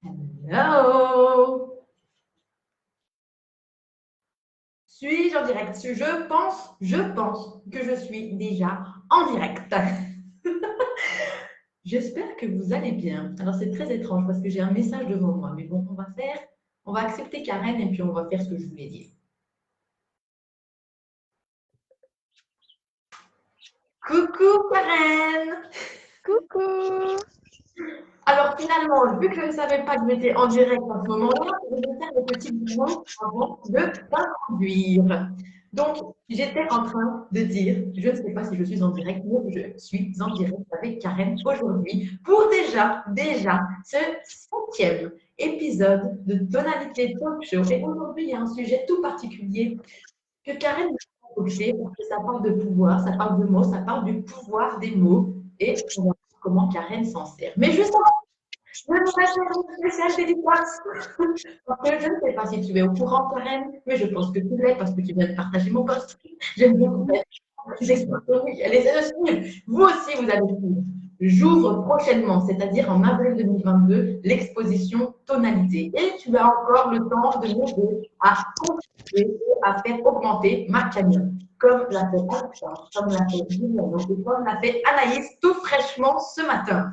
Hello! Suis-je en direct? Je pense que je suis déjà en direct. J'espère que vous allez bien. Alors c'est très étrange parce que j'ai un message devant moi, mais bon, on va accepter Karen et puis on va faire ce que je voulais dire. Coucou Karen! Coucou! Alors finalement, vu que je ne savais pas que j'étais en direct à ce moment-là, je vais faire des petits mouvements avant de t'introduire. Donc, j'étais en train de dire, je ne sais pas si je suis en direct, mais je suis en direct avec Karen aujourd'hui pour déjà, ce 5e épisode de Tonalité Talk Show. Et aujourd'hui, il y a un sujet tout particulier que Karen m'a approché parce que ça parle de pouvoir, ça parle de mots, ça parle du pouvoir des mots et on va voir comment Karen s'en sert. Mais juste je voudrais faire une spéciale dédicace. Parce que je ne sais pas si tu es au courant, Karen, mais je pense que tu l'es parce que tu viens de partager mon post. J'aime beaucoup les expressions. Oui, elle essaie de suivre. Vous aussi, vous allez suivre. J'ouvre prochainement, c'est-à-dire en avril 2022, l'exposition Tonalité. Et tu as encore le temps de m'aider à contribuer et à faire augmenter ma cagnotte. Comme l'a fait Alexandre, comme l'a fait Julien, et comme l'a fait Anaïs tout fraîchement ce matin.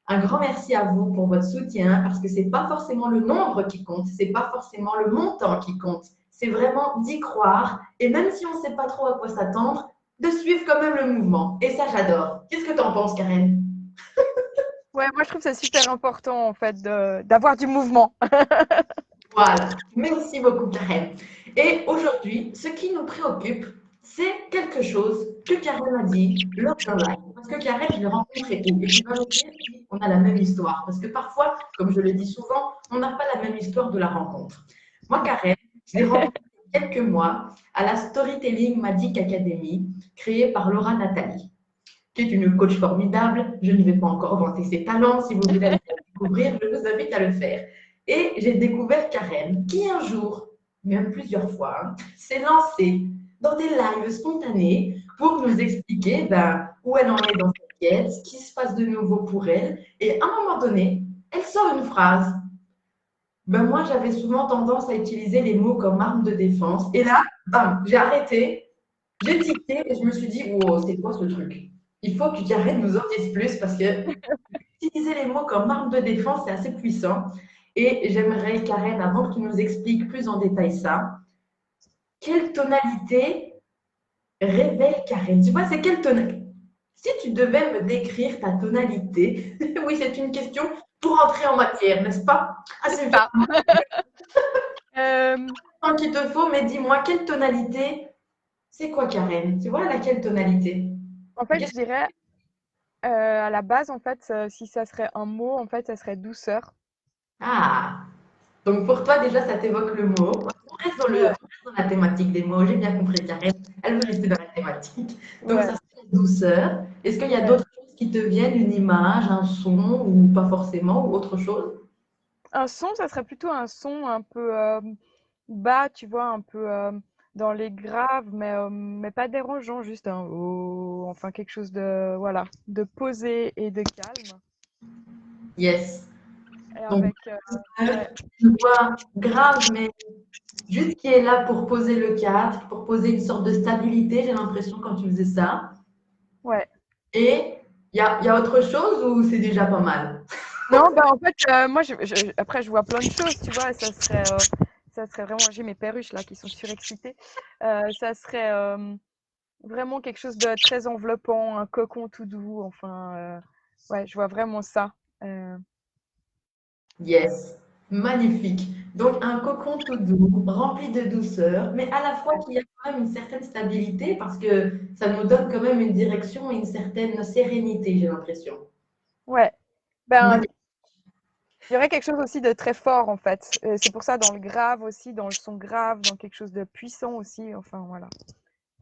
Un grand merci à vous pour votre soutien parce que c'est pas forcément le nombre qui compte, c'est pas forcément le montant qui compte. C'est vraiment d'y croire et même si on ne sait pas trop à quoi s'attendre, de suivre quand même le mouvement. Et ça, j'adore. Qu'est-ce que tu en penses, Karen? Ouais, moi je trouve ça super important en fait d'avoir du mouvement. Voilà. Merci beaucoup, Karen. Et aujourd'hui, ce qui nous préoccupe, c'est quelque chose que Karen a dit lors d'un live. Parce que Karen, je l'ai rencontrée où? Et tu vas me dire si on a la même histoire. Parce que parfois, comme je le dis souvent, on n'a pas la même histoire de la rencontre. Moi, Karen, je l'ai rencontrée il y a quelques mois à la Storytelling Magic Academy, créée par Laura Nathalie, qui est une coach formidable. Je ne vais pas encore vanter ses talents. Si vous voulez aller la découvrir, je vous invite à le faire. Et j'ai découvert Karen, qui un jour, même plusieurs fois, s'est lancée dans des lives spontanés pour nous expliquer où elle en est dans sa quête, ce qui se passe de nouveau pour elle. Et à un moment donné, elle sort une phrase. Moi, j'avais souvent tendance à utiliser les mots comme arme de défense. Et là, bam, j'ai arrêté, j'ai tiqué et je me suis dit, wow, c'est quoi ce truc? Il faut que Karen nous en dise plus parce que utiliser les mots comme arme de défense, c'est assez puissant. Et j'aimerais, Karen, avant que tu nous expliques plus en détail ça, quelle tonalité révèle Karen? Tu vois, c'est quelle tonalité? Si tu devais me décrire ta tonalité, oui, c'est une question pour entrer en matière, n'est-ce pas? Ah, C'est c'est ça. bien Euh, le temps qu'il te faut, mais dis-moi, quelle tonalité? C'est quoi, Karen? Tu vois, laquelle tonalité? En fait, je Qu'est-ce que- dirais à la base en fait, si ça serait un mot, en fait, ça serait douceur. Ah, donc pour toi, déjà, ça t'évoque le mot. On reste dans Ouais, on reste dans la thématique des mots. J'ai bien compris, Karen. Elle veut rester dans la thématique. Donc ouais, ça serait la douceur. Est-ce qu'il y a ouais. d'autres choses qui te viennent, une image, un son, ou pas forcément, ou autre chose? Un son, ça serait plutôt un son un peu bas, tu vois, un peu dans les graves, mais pas dérangeant, juste un oh, enfin quelque chose de voilà, de posé et de calme. Yes. Et Donc, avec ouais, une voix grave, mais juste qui est là pour poser le cadre, pour poser une sorte de stabilité, j'ai l'impression, quand tu faisais ça. ouais. Et il y a autre chose ou c'est déjà pas mal? Non, bah, en fait, moi, après, je vois plein de choses, tu vois, ça serait vraiment, j'ai mes perruches là qui sont surexcitées. Ça serait vraiment quelque chose de très enveloppant, un cocon tout doux, enfin, ouais, je vois vraiment ça. Euh, Yes, magnifique. Donc un cocon tout doux, rempli de douceur, mais à la fois ouais. qui a quand même une certaine stabilité parce que ça nous donne quand même une direction et une certaine sérénité, j'ai l'impression. Ouais. Ben, Magnifique. il y aurait quelque chose aussi de très fort, en fait. C'est pour ça, dans le grave aussi, dans le son grave, dans quelque chose de puissant aussi, enfin, voilà.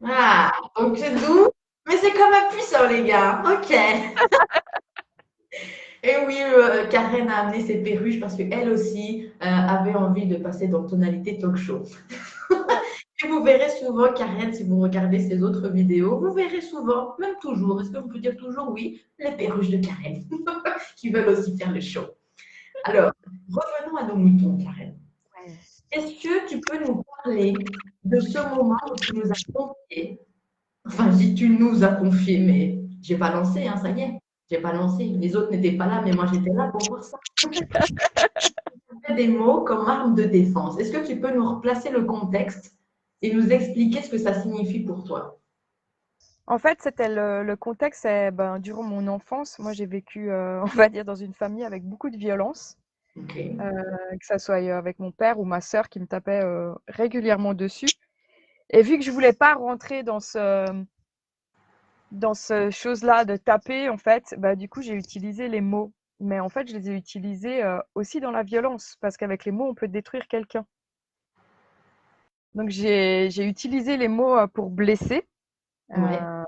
Ah, donc c'est doux, mais c'est quand même puissant, les gars. Ok. Et oui, Karen a amené ses perruches parce qu'elle aussi avait envie de passer dans tonalité talk show. Ouais. Et vous verrez souvent, Karen, si vous regardez ses autres vidéos, vous verrez souvent, même toujours, est-ce qu'on peut dire toujours oui, les perruches de Karen, qui veulent aussi faire le show. Alors, revenons à nos moutons, Karen. Ouais. Est-ce que tu peux nous parler de ce moment où tu nous as confié, enfin, je dis tu nous as confié, mais j'ai pas lancé, hein, ça y est, j'ai pas lancé. Les autres n'étaient pas là, mais moi j'étais là pour voir ça. Des mots comme arme de défense. Est-ce que tu peux nous replacer le contexte et nous expliquer ce que ça signifie pour toi? En fait, c'était le contexte, c'est ben, durant mon enfance, moi j'ai vécu, on va dire, dans une famille avec beaucoup de violence, Ok. que ça soit avec mon père ou ma sœur qui me tapait régulièrement dessus. Et vu que je voulais pas rentrer dans ce chose-là de taper, en fait, bah, du coup, j'ai utilisé les mots. Mais en fait, je les ai utilisés aussi dans la violence, parce qu'avec les mots, on peut détruire quelqu'un. Donc, j'ai utilisé les mots pour blesser. Ouais. Euh,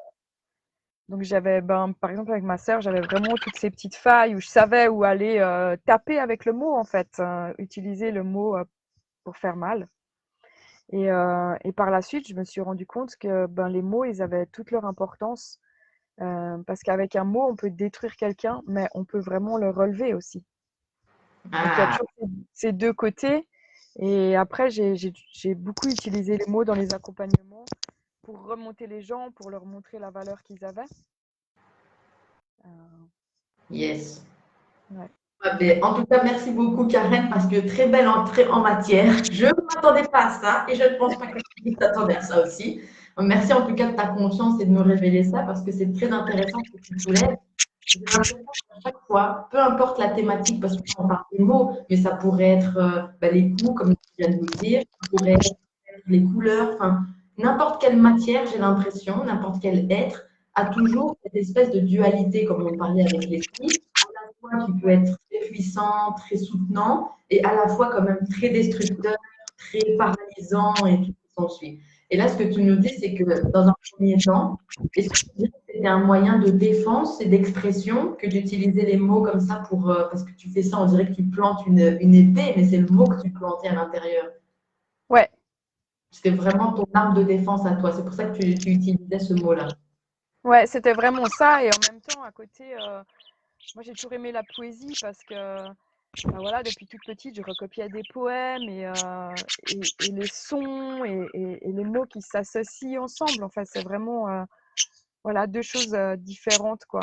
donc, j'avais, ben, par exemple, avec ma sœur, j'avais vraiment toutes ces petites failles où je savais où aller taper avec le mot, en fait, utiliser le mot pour faire mal. Et par la suite, je me suis rendu compte que ben, les mots, ils avaient toute leur importance. Parce qu'avec un mot, on peut détruire quelqu'un, mais on peut vraiment le relever aussi. Donc il y a Ah, toujours ces deux côtés. Et après, j'ai beaucoup utilisé les mots dans les accompagnements pour remonter les gens, pour leur montrer la valeur qu'ils avaient. Euh, yes. ouais. Ah ben, en tout cas, merci beaucoup, Karen, parce que très belle entrée en matière. Je ne m'attendais pas à ça et je ne pense pas que tu t'attendais à ça aussi. Merci en tout cas de ta confiance et de me révéler ça parce que c'est très intéressant ce que tu soulèves. J'ai l'impression qu'à chaque fois, peu importe la thématique, parce qu'on parle des mots, mais ça pourrait être ben, les coups, comme tu viens de nous le dire, ça pourrait être les couleurs, enfin, n'importe quelle matière, j'ai l'impression, n'importe quel être, a toujours cette espèce de dualité, comme on parlait avec l'esprit, à la fois qui peut être très puissant, très soutenant, et à la fois quand même très destructeur, très paralysant et tout ce qui s'ensuit. Et là, ce que tu nous dis, c'est que dans un premier temps, est-ce que tu dirais que c'était un moyen de défense et d'expression que d'utiliser les mots comme ça pour, parce que tu fais ça, on dirait que tu plantes une épée, mais c'est le mot que tu plantais à l'intérieur. Ouais, C'était vraiment ton arme de défense à toi. C'est pour ça que tu utilisais ce mot-là. ouais, c'était vraiment ça. Et en même temps, à côté, moi j'ai toujours aimé la poésie parce que ben voilà, depuis toute petite, je recopiais des poèmes et les sons et les mots qui s'associent ensemble. En fait, c'est vraiment voilà, deux choses différentes, quoi.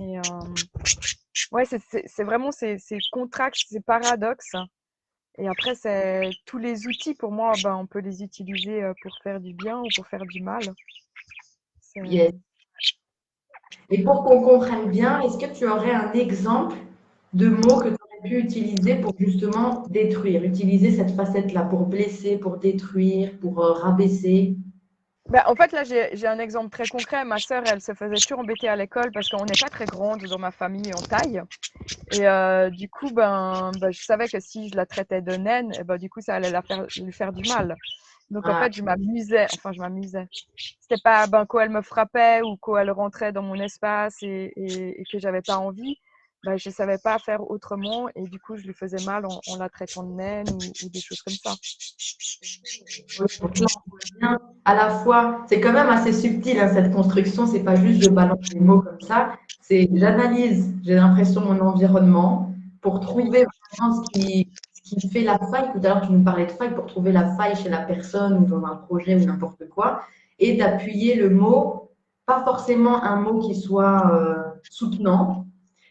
Et ouais, c'est vraiment ces contrastes, ces paradoxes. Et après, c'est tous les outils, pour moi, ben, on peut les utiliser pour faire du bien ou pour faire du mal. Yes. Et pour qu'on comprenne bien, est-ce que tu aurais un exemple de mots que tu aurais pu utiliser pour justement détruire, utiliser cette facette-là pour blesser, pour détruire, pour rabaisser? Ben, en fait, là, j'ai un exemple très concret. Ma sœur, elle se faisait toujours embêter à l'école parce qu'on n'est pas très grande dans ma famille en taille. Et du coup, ben, je savais que si je la traitais de naine, eh ben, du coup, ça allait lui faire du mal. Donc, en Ah, fait, je m'amusais. C'était pas ben, quand elle me frappait ou quand elle rentrait dans mon espace et que j'avais pas envie, ben, je savais pas faire autrement et du coup, je lui faisais mal en la traitant de naine ou des choses comme ça. oui, donc là, on voit bien, à la fois, c'est quand même assez subtil, hein, cette construction, c'est pas juste je balance des mots comme ça, c'est j'analyse, j'ai l'impression, mon environnement pour Oui, trouver vraiment ce qui fait la faille. Tout à l'heure, tu nous parlais de faille pour trouver la faille chez la personne ou dans un projet ou n'importe quoi, et d'appuyer le mot, pas forcément un mot qui soit soutenant,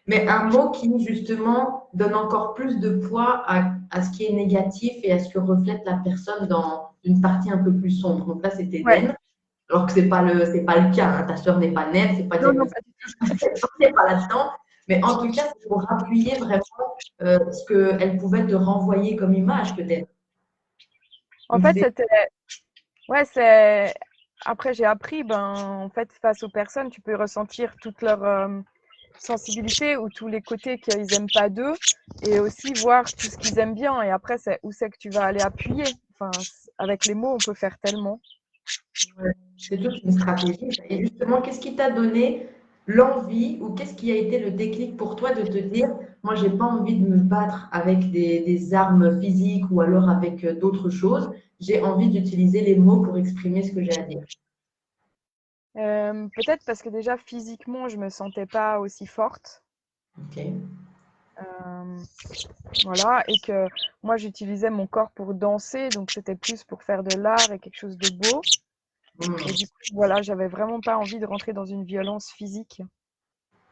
mais un mot qui, justement, donne encore plus de poids à ce qui est négatif et à ce que reflète la personne dans une partie un peu plus sombre. Donc là, c'était ouais. naine, alors que c'est pas le cas. Hein. Ta sœur n'est pas naine, c'est pas Non, non, diagnostiqué, c'est pas là-dedans. Mais en tout cas, c'est pour appuyer vraiment ce qu'elle pouvait te renvoyer comme image, peut-être. en Donc, fait, c'était, ouais, c'est, après, j'ai appris, ben, en fait, face aux personnes, tu peux ressentir toute leur sensibilité ou tous les côtés qu'ils aiment pas d'eux et aussi voir tout ce qu'ils aiment bien. Et après, c'est où c'est que tu vas aller appuyer. Enfin, avec les mots, on peut faire tellement. c'est toute une stratégie. Et justement, qu'est-ce qui t'a donné l'envie ou qu'est-ce qui a été le déclic pour toi de te dire, moi, j'ai pas envie de me battre avec des armes physiques ou alors avec d'autres choses. J'ai envie d'utiliser les mots pour exprimer ce que j'ai à dire. Peut-être parce que déjà physiquement, je me sentais pas aussi forte. Ok. Euh, voilà, et que moi j'utilisais mon corps pour danser, donc c'était plus pour faire de l'art et quelque chose de beau. Et du coup, voilà, j'avais vraiment pas envie de rentrer dans une violence physique.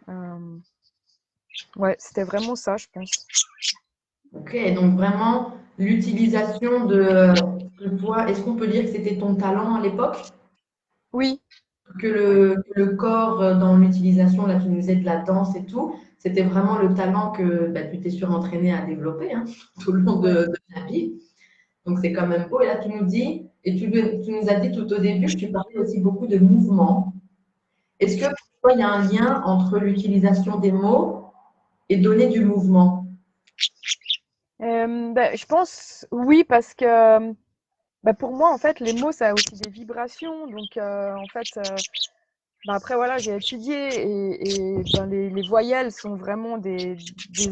Euh, ouais, c'était vraiment ça, je pense. Ok, donc vraiment l'utilisation de toi, est-ce qu'on peut dire que c'était ton talent à l'époque? Oui, Que le corps dans l'utilisation, là tu nous disais de la danse et tout, c'était vraiment le talent que bah, tu t'es surentraîné à développer hein, tout le long ouais. de ta vie. Donc c'est quand même beau. Et là tu nous dis, et tu nous as dit tout au début que tu parlais aussi beaucoup de mouvement. Est-ce que pour toi il y a un lien entre l'utilisation des mots et donner du mouvement? Ben, je pense oui, parce que bah, pour moi, en fait, les mots, ça a aussi des vibrations. Donc, en fait, bah, après, voilà, j'ai étudié et ben, les voyelles sont vraiment des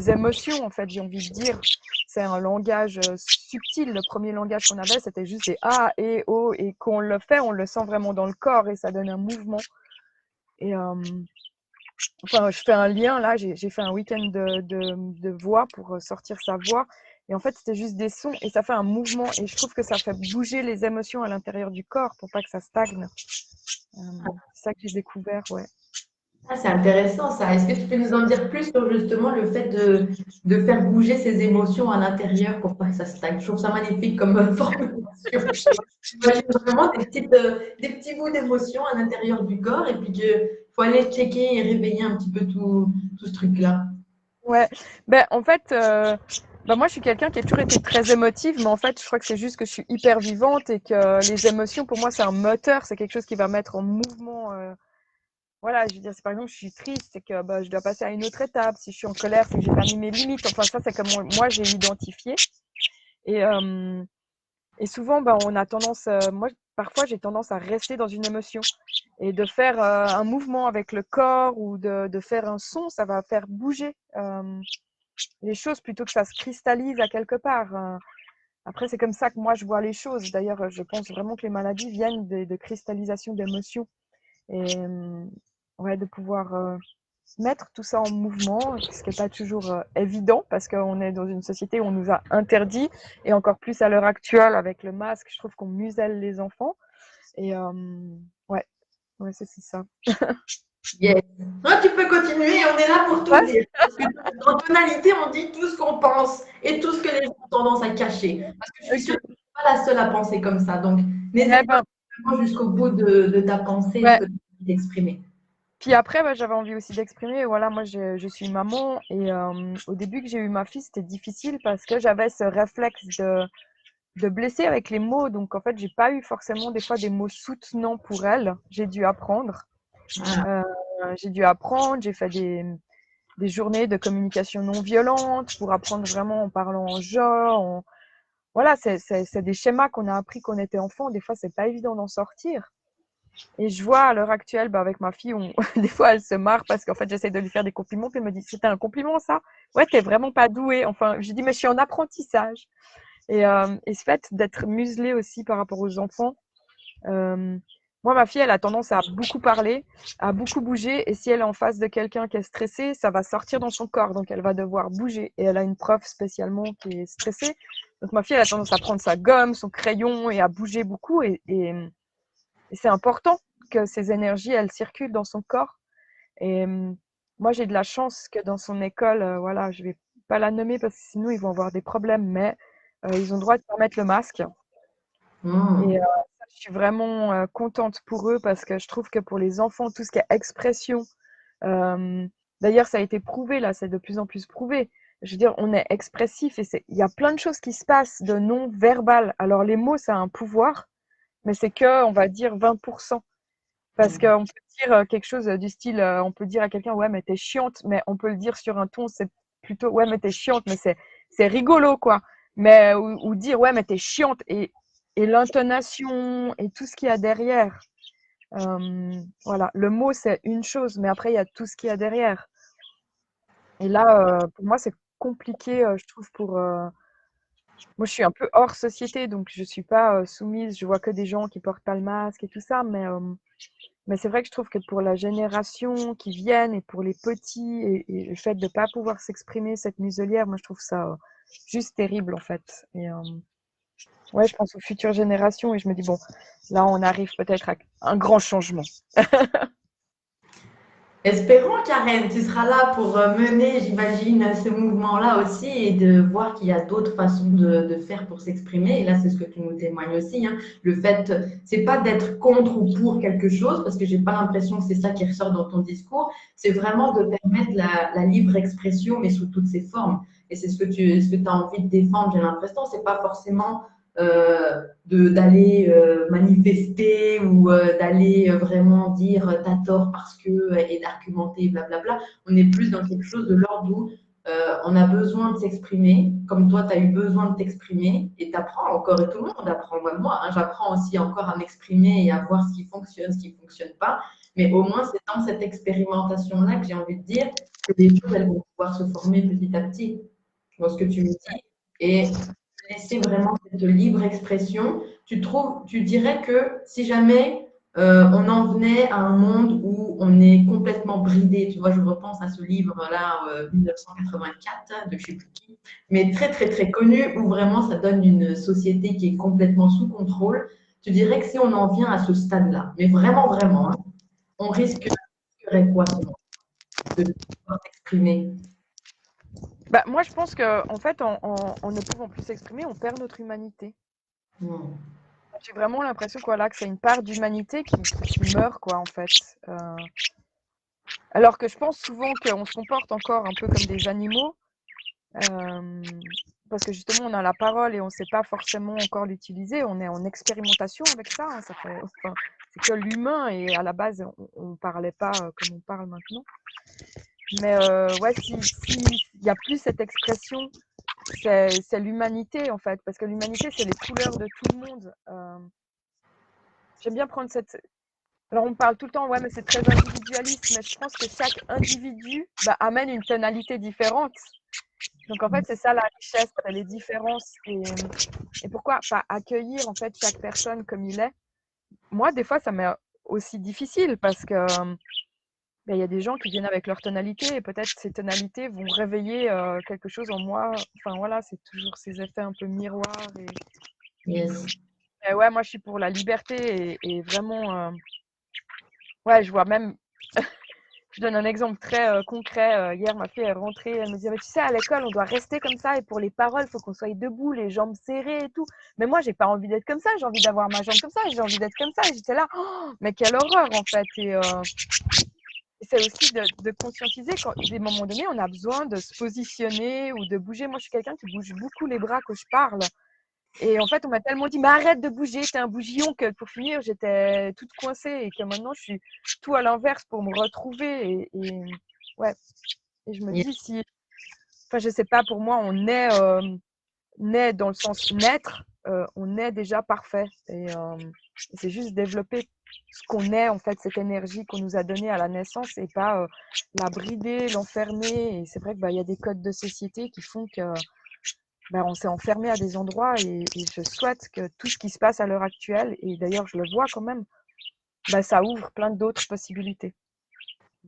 émotions, en fait, j'ai envie de dire. C'est un langage subtil. Le premier langage qu'on avait, c'était juste des A, E, O. Et quand on le fait, on le sent vraiment dans le corps et ça donne un mouvement. Et enfin, je fais un lien là, j'ai fait un week-end de voix pour sortir sa voix. Et en fait, c'était juste des sons et ça fait un mouvement. Et je trouve que ça fait bouger les émotions à l'intérieur du corps pour pas que ça stagne. C'est ça que j'ai découvert, ouais. Ah, c'est intéressant ça. Est-ce que tu peux nous en dire plus sur justement le fait de faire bouger ses émotions à l'intérieur pour pas que ça stagne? Je trouve ça magnifique comme formulation. J'imagine vraiment des petits bouts d'émotions à l'intérieur du corps et puis qu'il faut aller checker et réveiller un petit peu tout ce truc-là. Ouais, ben en fait, ben moi je suis quelqu'un qui a toujours été très émotive, mais en fait je crois que c'est juste que je suis hyper vivante et que les émotions pour moi c'est un moteur, c'est quelque chose qui va mettre en mouvement. Voilà, je veux dire, si par exemple je suis triste, c'est que bah, je dois passer à une autre étape. Si je suis en colère, c'est que j'ai pas mis mes limites. Enfin, ça, c'est comme moi j'ai identifié. Et, euh, et souvent, bah, on a tendance, moi, parfois, j'ai tendance à rester dans une émotion et de faire un mouvement avec le corps ou de faire un son, ça va faire bouger les choses plutôt que ça se cristallise à quelque part. Après, c'est comme ça que moi je vois les choses. D'ailleurs, je pense vraiment que les maladies viennent de cristallisation d'émotions et ouais, de pouvoir mettre tout ça en mouvement, ce qui n'est pas toujours évident parce qu'on est dans une société où on nous a interdit, et encore plus à l'heure actuelle avec le masque, je trouve qu'on muselle les enfants. Et ouais, ouais c'est ça. Yes. Ah, tu peux continuer, on est là pour tout Ouais, dire. Parce que dans tonalité, on dit tout ce qu'on pense et tout ce que les gens ont tendance à cacher. Parce que je suis sûre ok. que tu n'es pas la seule à penser comme ça. Donc, Eh n'hésite pas ben, vraiment jusqu'au bout de ta pensée et ce ouais. que tu as envie d'exprimer. Puis après, bah, j'avais envie aussi d'exprimer. Voilà, moi, je suis maman et au début que j'ai eu ma fille, c'était difficile parce que j'avais ce réflexe de blesser avec les mots. Donc, en fait, j'ai pas eu forcément des fois des mots soutenants pour elle. J'ai dû apprendre. Ah, Euh, j'ai dû apprendre. J'ai fait des journées de communication non violente pour apprendre vraiment en parlant en genre. Voilà, c'est des schémas qu'on a appris quand on était enfant. Des fois, c'est pas évident d'en sortir. Et je vois à l'heure actuelle, bah, avec ma fille, des fois, elle se marre parce qu'en fait, j'essaie de lui faire des compliments. Puis elle me dit, c'était un compliment, ça? Ouais, t'es vraiment pas douée. Enfin, je dis, mais je suis en apprentissage. Et ce fait d'être muselée aussi par rapport aux enfants. Euh, moi, ma fille, elle a tendance à beaucoup parler, à beaucoup bouger. Et si elle est en face de quelqu'un qui est stressé, ça va sortir dans son corps. Donc, elle va devoir bouger. Et elle a une prof spécialement qui est stressée. Donc, ma fille, elle a tendance à prendre sa gomme, son crayon et à bouger beaucoup. Et c'est important que ces énergies, elles circulent dans son corps. Et moi, j'ai de la chance que dans son école, voilà, je vais pas la nommer parce que sinon, ils vont avoir des problèmes, mais ils ont le droit de permettre le masque. Et hmm. je suis vraiment contente pour eux parce que je trouve que pour les enfants, tout ce qui est expression, euh, d'ailleurs, ça a été prouvé, là, c'est de plus en plus prouvé. Je veux dire, on est expressif et il y a plein de choses qui se passent de non verbal. Alors, les mots, ça a un pouvoir, mais c'est que, on va dire, 20%. Parce qu'on peut dire quelque chose du style, on peut dire à quelqu'un, ouais, mais t'es chiante, mais on peut le dire sur un ton, c'est plutôt, ouais, mais t'es chiante, mais c'est rigolo, quoi. Mais, ou dire, ouais, mais t'es chiante, et l'intonation et tout ce qu'il y a derrière. Voilà, le mot, c'est une chose, mais après, il y a tout ce qu'il y a derrière. Et là, pour moi, c'est compliqué, je trouve, moi, je suis un peu hors société, donc je suis pas soumise, je vois que des gens qui portent pas le masque et tout ça, mais Mais c'est vrai que je trouve que pour la génération qui viennent et pour les petits et le fait de ne pas pouvoir s'exprimer, cette muselière, moi je trouve ça juste terrible en fait. Et ouais, je pense aux futures générations et je me dis, bon, là on arrive peut-être à un grand changement. Espérons, Karen, tu seras là pour mener, j'imagine, ce mouvement-là aussi et de voir qu'il y a d'autres façons de faire pour s'exprimer. Et là, c'est ce que tu nous témoignes aussi. Hein. Le fait, c'est pas d'être contre ou pour quelque chose, parce que j'ai pas l'impression que c'est ça qui ressort dans ton discours. C'est vraiment de permettre la libre expression, mais sous toutes ses formes. Et c'est ce que tu as envie de défendre, j'ai l'impression. C'est pas forcément d'aller manifester ou d'aller vraiment dire t'as tort parce que et d'argumenter blablabla. On est plus dans quelque chose de l'ordre où on a besoin de s'exprimer, comme toi tu as eu besoin de t'exprimer et tu apprends encore et tout le monde apprend, même moi, hein, j'apprends aussi encore à m'exprimer et à voir ce qui fonctionne, ce qui ne fonctionne pas. Mais au moins c'est dans cette expérimentation-là que j'ai envie de dire que les choses elles vont pouvoir se former petit à petit. Dans ce que tu me dis. Et laisser vraiment cette libre expression, tu dirais que si jamais on en venait à un monde où on est complètement bridé, tu vois, je repense à ce livre-là, 1984, de je ne sais plus qui, mais très, très, très connu, où vraiment ça donne une société qui est complètement sous contrôle. Tu dirais que si on en vient à ce stade-là, mais vraiment, vraiment, hein, on risquerait quoi, selon toi, de pouvoir s'exprimer? Bah, moi je pense qu'en en fait, en ne pouvant plus s'exprimer, on perd notre humanité. Hmm. J'ai vraiment l'impression que, voilà, que c'est une part d'humanité qui meurt, quoi, en fait. Alors que je pense souvent qu'on se comporte encore un peu comme des animaux, parce que justement, on a la parole et on ne sait pas forcément encore l'utiliser. On est en expérimentation avec ça. Hein, enfin, c'est que l'humain et à la base, on ne parlait pas comme on parle maintenant. Mais ouais, si il n'y a plus cette expression, c'est l'humanité en fait, parce que l'humanité, c'est les couleurs de tout le monde. J'aime bien prendre cette. Alors, on parle tout le temps, ouais, mais c'est très individualiste, mais je pense que chaque individu amène une tonalité différente. Donc, en fait, c'est ça la richesse, c'est les différences. Et pourquoi pas accueillir, en fait, chaque personne comme il est. Moi, des fois, ça m'est aussi difficile parce que il y a des gens qui viennent avec leur tonalité et peut-être ces tonalités vont réveiller quelque chose en moi. Enfin, voilà, c'est toujours ces effets un peu miroirs. Yes. Et ouais, moi, je suis pour la liberté et vraiment, ouais, je vois même. Je donne un exemple très concret. Hier, ma fille est rentrée, elle me disait, mais tu sais, à l'école, on doit rester comme ça et pour les paroles, il faut qu'on soit debout, les jambes serrées et tout. Mais moi, j'ai pas envie d'être comme ça, j'ai envie d'avoir ma jambe comme ça, j'ai envie d'être comme ça. Et j'étais là, oh, mais quelle horreur en fait. Et c'est aussi de conscientiser qu'à des moments donnés, on a besoin de se positionner ou de bouger. Moi, je suis quelqu'un qui bouge beaucoup les bras quand je parle. Et en fait, on m'a tellement dit, mais arrête de bouger, t'es un bougillon, que pour finir, j'étais toute coincée et que maintenant, je suis tout à l'inverse pour me retrouver. Ouais. Et je me Yes. dis, si, enfin, je sais pas, pour moi, on est né dans le sens naître, on est déjà parfait. Et c'est juste développer ce qu'on est, en fait, cette énergie qu'on nous a donnée à la naissance et pas la brider, l'enfermer. Et c'est vrai qu'il y a des codes de société qui font que on s'est enfermé à des endroits et je souhaite que tout ce qui se passe à l'heure actuelle, et d'ailleurs je le vois quand même, ça ouvre plein d'autres possibilités.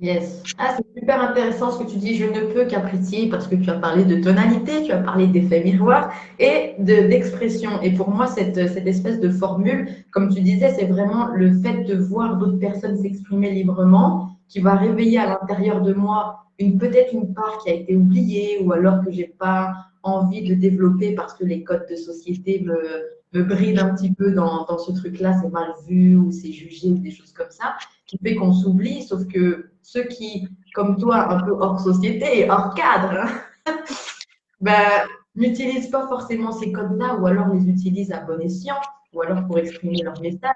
Yes. Ah, c'est super intéressant ce que tu dis. Je ne peux qu'apprécier parce que tu as parlé de tonalité, tu as parlé d'effet miroir et d'expression. Et pour moi, cette espèce de formule, comme tu disais, c'est vraiment le fait de voir d'autres personnes s'exprimer librement qui va réveiller à l'intérieur de moi peut-être une part qui a été oubliée ou alors que j'ai pas envie de développer parce que les codes de société me brident un petit peu dans ce truc-là, c'est mal vu ou c'est jugé ou des choses comme ça, qui fait qu'on s'oublie, sauf que ceux qui, comme toi, un peu hors société et hors cadre, hein, n'utilisent pas forcément ces codes-là ou alors les utilisent à bon escient ou alors pour exprimer leur message.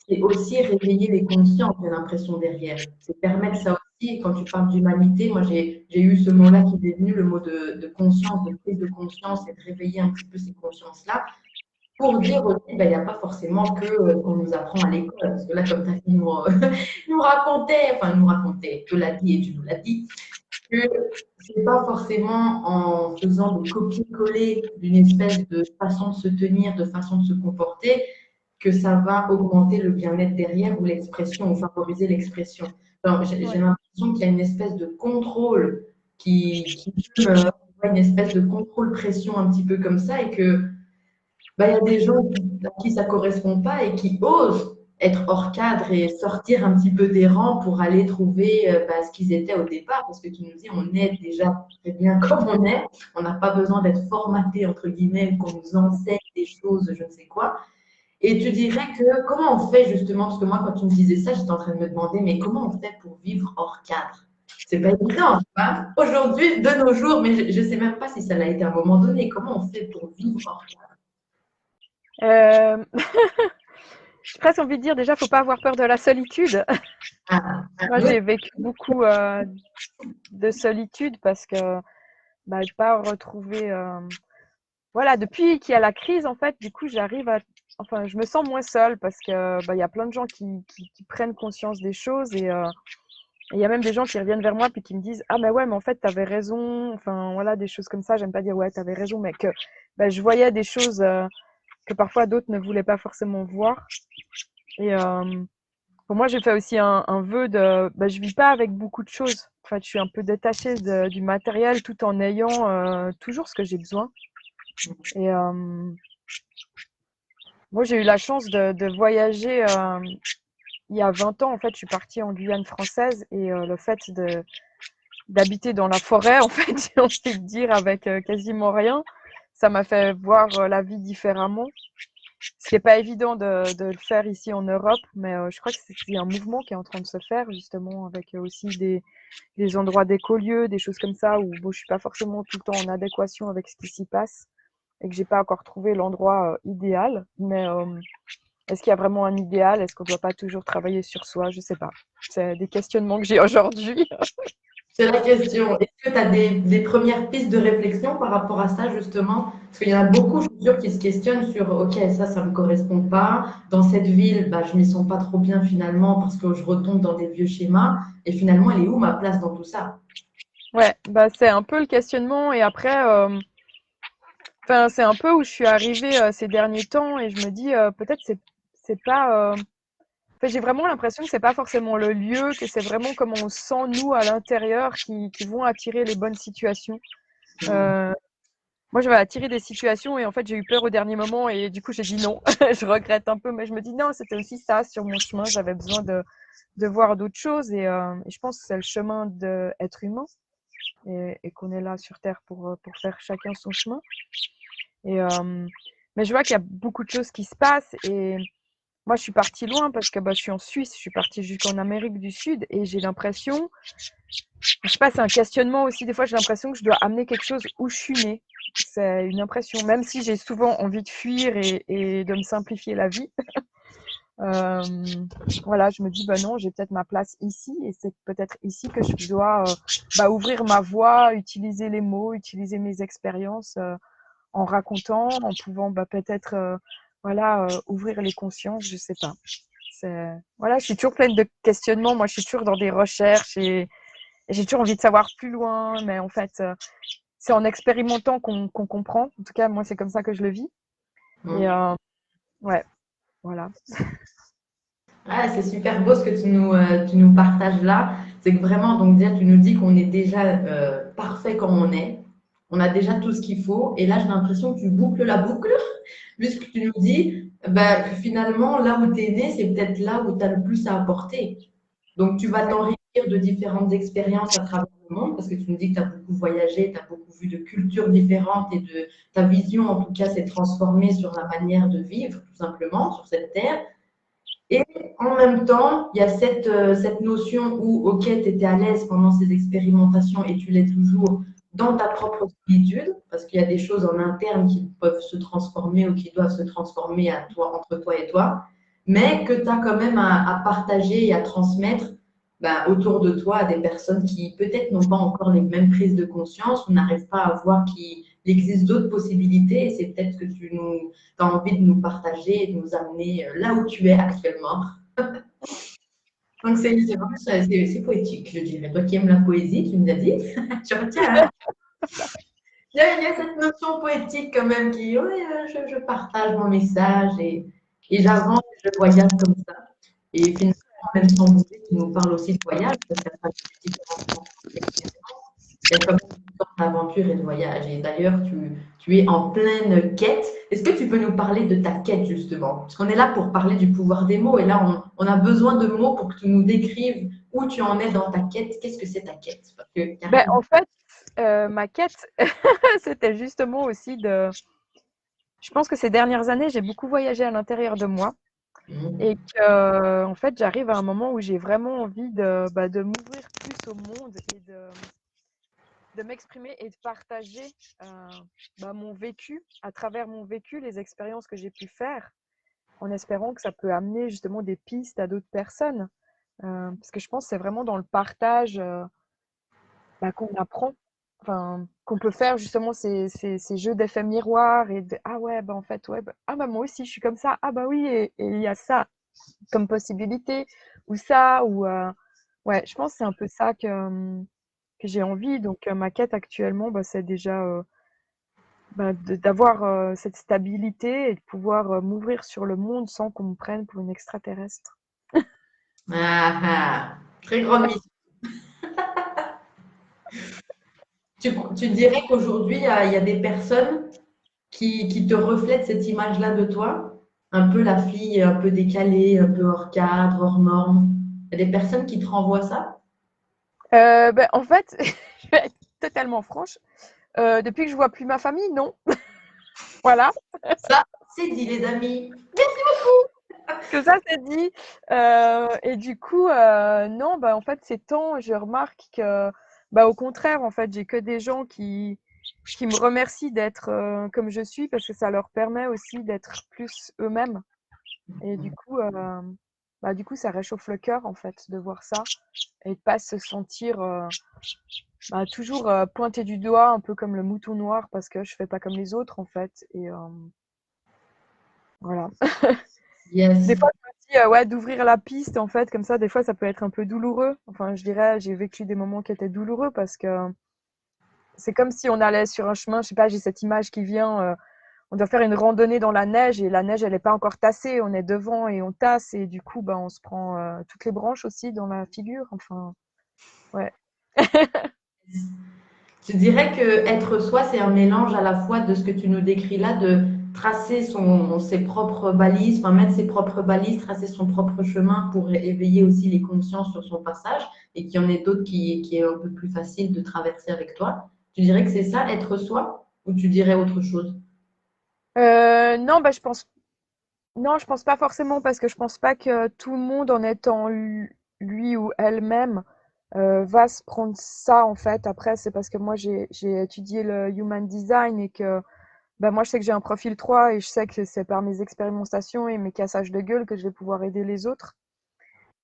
C'est aussi réveiller les consciences, j'ai l'impression derrière. C'est permettre ça aussi, quand tu parles d'humanité, moi j'ai eu ce mot-là qui est venu, le mot de conscience, de prise de conscience et de réveiller un petit peu ces consciences-là pour dire aussi, il n'y a pas forcément que qu'on nous apprend à l'école. Parce que là, comme ta fille nous racontait, enfin nous racontait, je l'ai dit et tu nous l'as dit, que c'est pas forcément en faisant de copier-coller d'une espèce de façon de se tenir, de façon de se comporter, que ça va augmenter le bien-être derrière ou l'expression ou favoriser l'expression. J'ai Ouais. l'impression qu'il y a une espèce de contrôle qui une espèce de contrôle pression un petit peu comme ça et que bah, il y a des gens à qui ça ne correspond pas et qui osent être hors cadre et sortir un petit peu des rangs pour aller trouver ce qu'ils étaient au départ. Parce que tu nous dis, on est déjà très bien comme on est. On n'a pas besoin d'être formaté, entre guillemets, qu'on nous enseigne des choses, je ne sais quoi. Et tu dirais que comment on fait justement, parce que moi, quand tu me disais ça, j'étais en train de me demander, mais comment on fait pour vivre hors cadre? C'est pas évident, hein? Aujourd'hui, de nos jours, mais je ne sais même pas si ça l'a été à un moment donné. Comment on fait pour vivre hors cadre? Euh, J'ai presque envie de dire, déjà, faut pas avoir peur de la solitude. Ah, Moi, oui, j'ai vécu beaucoup de solitude parce que pas retrouver. Voilà, depuis qu'il y a la crise, en fait, du coup, enfin, je me sens moins seule parce que il y a plein de gens qui prennent conscience des choses et il y a même des gens qui reviennent vers moi puis qui me disent ah mais ouais mais en fait t'avais raison, enfin voilà des choses comme ça. J'aime pas dire ouais t'avais raison, mais que je voyais des choses que parfois d'autres ne voulaient pas forcément voir. Et pour moi, j'ai fait aussi un vœu de. Je vis pas avec beaucoup de choses. En fait, je suis un peu détachée du matériel tout en ayant toujours ce que j'ai besoin. Et moi, j'ai eu la chance de voyager il y a 20 ans. En fait, je suis partie en Guyane française et le fait d'habiter dans la forêt, en fait, j'ai envie de dire, avec quasiment rien, ça m'a fait voir la vie différemment. Ce qui n'est pas évident de le faire ici en Europe, mais je crois que c'est un mouvement qui est en train de se faire, justement, avec aussi des endroits d'écolieux, des choses comme ça, où bon, je ne suis pas forcément tout le temps en adéquation avec ce qui s'y passe et que je n'ai pas encore trouvé l'endroit idéal. Mais est-ce qu'il y a vraiment un idéal? Est-ce qu'on ne doit pas toujours travailler sur soi? Je ne sais pas. C'est des questionnements que j'ai aujourd'hui. c'est la question. Est-ce que tu as des premières pistes de réflexion par rapport à ça, justement? Parce qu'il y en a beaucoup, je suis sûre, qui se questionnent sur OK, ça ne me correspond pas. Dans cette ville, je ne m'y sens pas trop bien finalement parce que je retombe dans des vieux schémas. Et finalement, elle est où ma place dans tout ça? Ouais, c'est un peu le questionnement. Et après, c'est un peu où je suis arrivée ces derniers temps et je me dis peut-être c'est pas. J'ai vraiment l'impression que c'est pas forcément le lieu, que c'est vraiment comment on se sent nous à l'intérieur qui vont attirer les bonnes situations. Euh, Moi, j'avais attiré des situations et en fait, j'ai eu peur au dernier moment et du coup, j'ai dit non. Je regrette un peu, mais je me dis non, c'était aussi ça sur mon chemin. J'avais besoin de voir d'autres choses et je pense que c'est le chemin d'être humain et qu'on est là sur Terre pour faire chacun son chemin. Et, mais je vois qu'il y a beaucoup de choses qui se passent et moi, je suis partie loin parce que je suis en Suisse, je suis partie jusqu'en Amérique du Sud et j'ai l'impression, je sais pas, c'est un questionnement aussi. Des fois, j'ai l'impression que je dois amener quelque chose où je suis née. C'est une impression, même si j'ai souvent envie de fuir et de me simplifier la vie. Euh, voilà, je me dis, non, j'ai peut-être ma place ici et c'est peut-être ici que je dois ouvrir ma voix, utiliser les mots, utiliser mes expériences en racontant, en pouvant peut-être ouvrir les consciences, je sais pas. Voilà, je suis toujours pleine de questionnements. Moi, je suis toujours dans des recherches et j'ai toujours envie de savoir plus loin. Mais en fait, c'est en expérimentant qu'on comprend. En tout cas, moi, c'est comme ça que je le vis. Et ouais, voilà. Ah, c'est super beau ce que tu nous partages là. C'est que vraiment, donc déjà, tu nous dis qu'on est déjà parfait comme on est. On a déjà tout ce qu'il faut. Et là, j'ai l'impression que tu boucles la boucle, puisque tu nous dis que finalement, là où tu es né, c'est peut-être là où tu as le plus à apporter. Donc, tu vas t'enrichir de différentes expériences à travers le monde, parce que tu nous dis que tu as beaucoup voyagé, tu as beaucoup vu de cultures différentes et de ta vision, en tout cas, s'est transformée sur la manière de vivre, tout simplement, sur cette terre. Et en même temps, il y a cette notion où, OK, tu étais à l'aise pendant ces expérimentations et tu l'es toujours dans ta propre solitude, parce qu'il y a des choses en interne qui peuvent se transformer ou qui doivent se transformer à toi, entre toi et toi, mais que tu as quand même à partager et à transmettre autour de toi à des personnes qui peut-être n'ont pas encore les mêmes prises de conscience ou n'arrivent pas à voir qu'il existe d'autres possibilités. Et c'est peut-être que tu as envie de nous partager et de nous amener là où tu es actuellement. Donc, c'est poétique, je dirais. Toi qui aimes la poésie, tu nous as dit. Je retiens. Il y a cette notion poétique quand même qui, oui, je partage mon message Et j'avance, je voyage comme ça. Et finalement, même sans bouger, tu nous parles aussi de voyage, parce qu'à travers les différentes expériences, il y a quand même une sorte d'aventure et de voyage. Et d'ailleurs, tu es en pleine quête. Est-ce que tu peux nous parler de ta quête, justement? Parce qu'on est là pour parler du pouvoir des mots. Et là, on a besoin de mots pour que tu nous décrives où tu en es dans ta quête. Qu'est-ce que c'est ta quête? Parce que, Ben, carrément. en fait, ma quête, c'était justement aussi de. Je pense que ces dernières années, j'ai beaucoup voyagé à l'intérieur de moi et que, en fait, j'arrive à un moment où j'ai vraiment envie de m'ouvrir plus au monde et de m'exprimer et de partager mon vécu, à travers mon vécu, les expériences que j'ai pu faire, en espérant que ça peut amener justement des pistes à d'autres personnes. Parce que je pense que c'est vraiment dans le partage qu'on apprend, enfin, qu'on peut faire justement ces jeux d'effets miroirs et de ah ouais, bah en fait, ouais, ah bah moi aussi je suis comme ça, ah bah oui, et il y a ça comme possibilité, ou ça, ou ouais, je pense que c'est un peu ça que j'ai envie. Donc ma quête actuellement, c'est déjà d'avoir cette stabilité et de pouvoir m'ouvrir sur le monde sans qu'on me prenne pour une extraterrestre. Ah, ah. Très grande mission. Tu dirais qu'aujourd'hui, il y a des personnes qui te reflètent cette image-là de toi, un peu la fille un peu décalée, un peu hors cadre, hors norme. Il y a des personnes qui te renvoient ça? En fait, je vais être totalement franche. Depuis que je vois plus ma famille, non. Voilà, Ça, c'est dit, les amis. que ça c'est dit. Et du coup, non, en fait, ces temps, je remarque que, au contraire, en fait, j'ai que des gens qui me remercient d'être comme je suis parce que ça leur permet aussi d'être plus eux-mêmes. Et du coup, ça réchauffe le cœur, en fait, de voir ça et de pas se sentir toujours pointé du doigt, un peu comme le mouton noir parce que je fais pas comme les autres, en fait. Et voilà. Des Yes. fois, je me dis, ouais, d'ouvrir la piste, en fait, comme ça, des fois, ça peut être un peu douloureux. Enfin, je dirais, j'ai vécu des moments qui étaient douloureux parce que c'est comme si on allait sur un chemin, je sais pas, j'ai cette image qui vient, on doit faire une randonnée dans la neige et la neige, elle n'est pas encore tassée, on est devant et on tasse et du coup, on se prend toutes les branches aussi dans la figure. Enfin, ouais. Je dirais que être soi, c'est un mélange à la fois de ce que tu nous décris là, de tracer ses propres balises, enfin mettre ses propres balises, tracer son propre chemin pour éveiller aussi les consciences sur son passage et qu'il y en ait d'autres qui est un peu plus facile de traverser avec toi. Tu dirais que c'est ça, être soi, ou tu dirais autre chose? Non, non, je pense pas forcément parce que je pense pas que tout le monde, en étant lui ou elle-même, va se prendre ça en fait. Après, c'est parce que moi j'ai étudié le human design et que moi je sais que j'ai un profil 3 et je sais que c'est par mes expérimentations et mes cassages de gueule que je vais pouvoir aider les autres.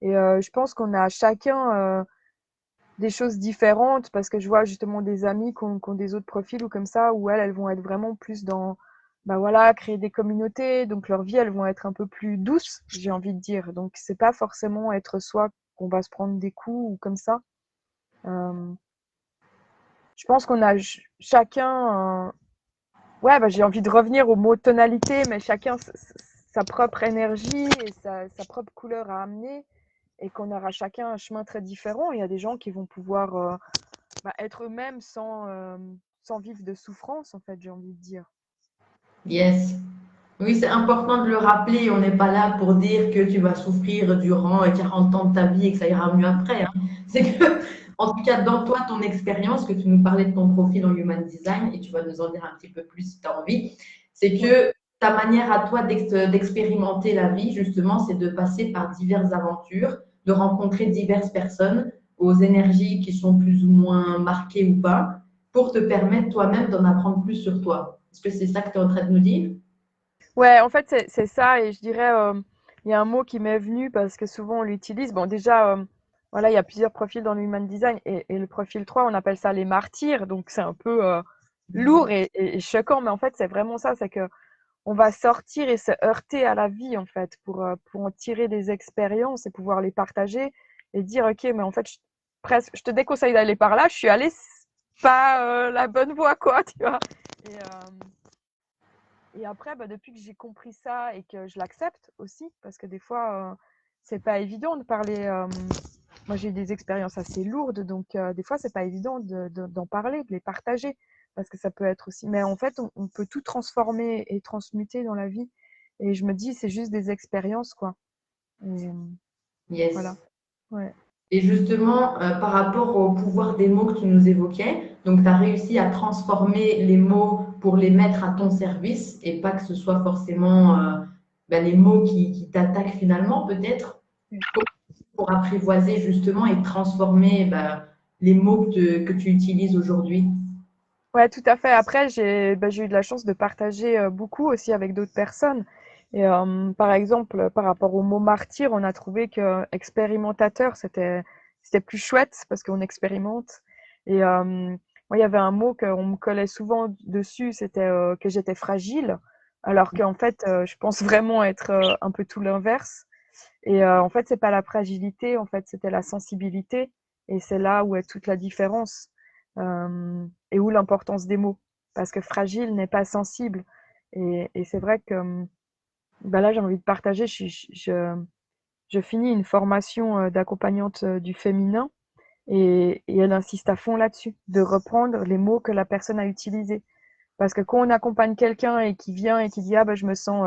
Et je pense qu'on a chacun des choses différentes parce que je vois justement des amis qui ont des autres profils ou comme ça où elles vont être vraiment plus dans voilà, créer des communautés, donc leur vie elles vont être un peu plus douces, j'ai envie de dire. Donc c'est pas forcément être soi qu'on va se prendre des coups ou comme ça. Euh, je pense qu'on a chacun ouais, j'ai envie de revenir au mot tonalité, mais chacun sa propre énergie et sa propre couleur à amener et qu'on aura chacun un chemin très différent. Il y a des gens qui vont pouvoir être eux-mêmes sans vivre de souffrance, en fait, j'ai envie de dire. Yes. Oui, c'est important de le rappeler. On n'est pas là pour dire que tu vas souffrir durant 40 ans de ta vie et que ça ira mieux après, hein. C'est que, en tout cas, dans toi, ton expérience, que tu nous parlais de ton profil en Human Design, et tu vas nous en dire un petit peu plus si tu as envie, c'est Ouais. que ta manière à toi d'expérimenter la vie, justement, c'est de passer par diverses aventures, de rencontrer diverses personnes aux énergies qui sont plus ou moins marquées ou pas, pour te permettre toi-même d'en apprendre plus sur toi. Est-ce que c'est ça que tu es en train de nous dire? Ouais, en fait, c'est ça, et je dirais, il y a un mot qui m'est venu parce que souvent on l'utilise. Bon, déjà, voilà, il y a plusieurs profils dans le Human Design, et le profil 3 on appelle ça les martyrs, donc c'est un peu lourd et choquant, mais en fait, c'est vraiment ça, c'est que on va sortir et se heurter à la vie, en fait, pour en tirer des expériences et pouvoir les partager et dire, ok, mais en fait, presque, je te déconseille d'aller par là, je suis allée pas la bonne voie, quoi, tu vois. Et, et après, bah, depuis que j'ai compris ça et que je l'accepte aussi, parce que des fois, c'est pas évident de parler. Moi, j'ai eu des expériences assez lourdes, donc des fois, c'est pas évident d'en parler, de les partager, parce que ça peut être aussi. Mais en fait, on peut tout transformer et transmuter dans la vie. Et je me dis, c'est juste des expériences, quoi. Et voilà. Yes. Ouais. Et justement, par rapport au pouvoir des mots que tu nous évoquais, donc tu as réussi à transformer les mots pour les mettre à ton service et pas que ce soit forcément ben, les mots qui t'attaquent finalement, peut-être, pour apprivoiser justement et transformer ben, les mots que tu utilises aujourd'hui. Ouais, tout à fait. Après, j'ai eu de la chance de partager beaucoup aussi avec d'autres personnes. Et par exemple, par rapport au mot martyr, on a trouvé que expérimentateur, c'était plus chouette parce qu'on expérimente. Et moi, il y avait un mot qu'on me collait souvent dessus, c'était que j'étais fragile, alors qu'en fait, je pense vraiment être un peu tout l'inverse. Et en fait, c'est pas la fragilité, en fait, c'était la sensibilité. Et c'est là où est toute la différence et où l'importance des mots. Parce que fragile n'est pas sensible. Et c'est vrai que bah là, j'ai envie de partager. Je finis une formation d'accompagnante du féminin et elle insiste à fond là-dessus, de reprendre les mots que la personne a utilisés. Parce que quand on accompagne quelqu'un et qui vient et qui dit ah ben je me sens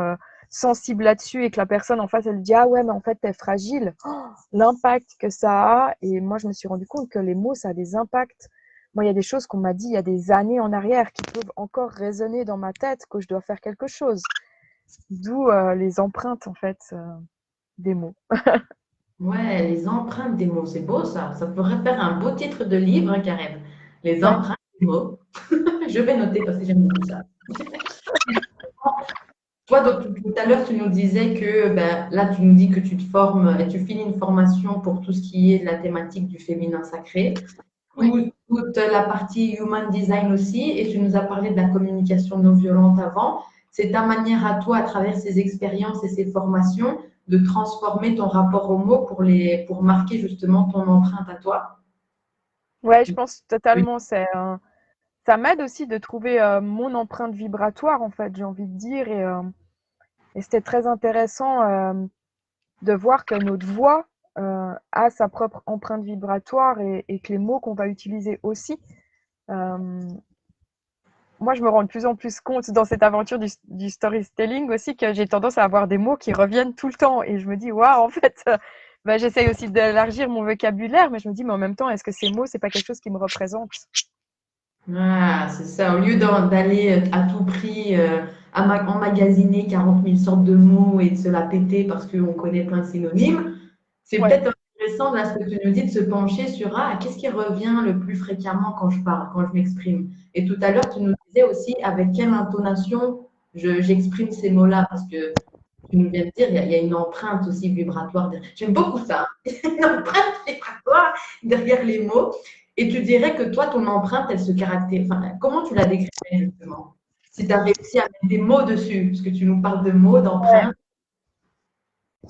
sensible là-dessus et que la personne en face elle dit ah ouais mais en fait t'es fragile, oh, l'impact que ça a. Et moi je me suis rendu compte que les mots ça a des impacts. Moi il y a des choses qu'on m'a dit il y a des années en arrière qui peuvent encore résonner dans ma tête que je dois faire quelque chose. D'où les empreintes en fait des mots. Ouais, les empreintes des mots, c'est beau ça. Ça pourrait faire un beau titre de livre, hein, Karen. Les Ouais. empreintes des mots. Je vais noter parce que j'aime beaucoup ça. Toi, donc, tout à l'heure, tu nous disais que ben, là, tu nous dis que tu te formes et tu finis une formation pour tout ce qui est de la thématique du féminin sacré, Oui. toute la partie human design aussi, et tu nous as parlé de la communication non violente avant. C'est ta manière à toi, à travers ces expériences et ces formations, de transformer ton rapport aux mots pour marquer justement ton empreinte à toi. Ouais, je pense totalement. Ça m'aide aussi de trouver mon empreinte vibratoire en fait, j'ai envie de dire. Et c'était très intéressant de voir que notre voix a sa propre empreinte vibratoire et que les mots qu'on va utiliser aussi. Euh, Moi, je me rends de plus en plus compte dans cette aventure du storytelling aussi que j'ai tendance à avoir des mots qui reviennent tout le temps. Et je me dis, waouh, en fait, bah, j'essaye aussi d'élargir mon vocabulaire, mais je me dis, mais en même temps, est-ce que ces mots, c'est pas quelque chose qui me représente? Ah, c'est ça. Au lieu d'aller à tout prix emmagasiner 40 000 sortes de mots et de se la péter parce qu'on connaît plein de synonymes, c'est Ouais, peut-être intéressant, là, ce que tu nous dis, de se pencher sur qu'est-ce qui revient le plus fréquemment quand je parle, quand je m'exprime. Et tout à l'heure, tu nous disais aussi avec quelle intonation j'exprime ces mots-là, parce que tu nous viens de dire, il y a une empreinte aussi vibratoire. J'aime beaucoup ça, une empreinte vibratoire derrière les mots. Et tu dirais que toi, ton empreinte, elle se caractérise. Enfin, comment tu la décrirais justement? Si tu as réussi à mettre des mots dessus, parce que tu nous parles de mots, ouais. d'empreintes.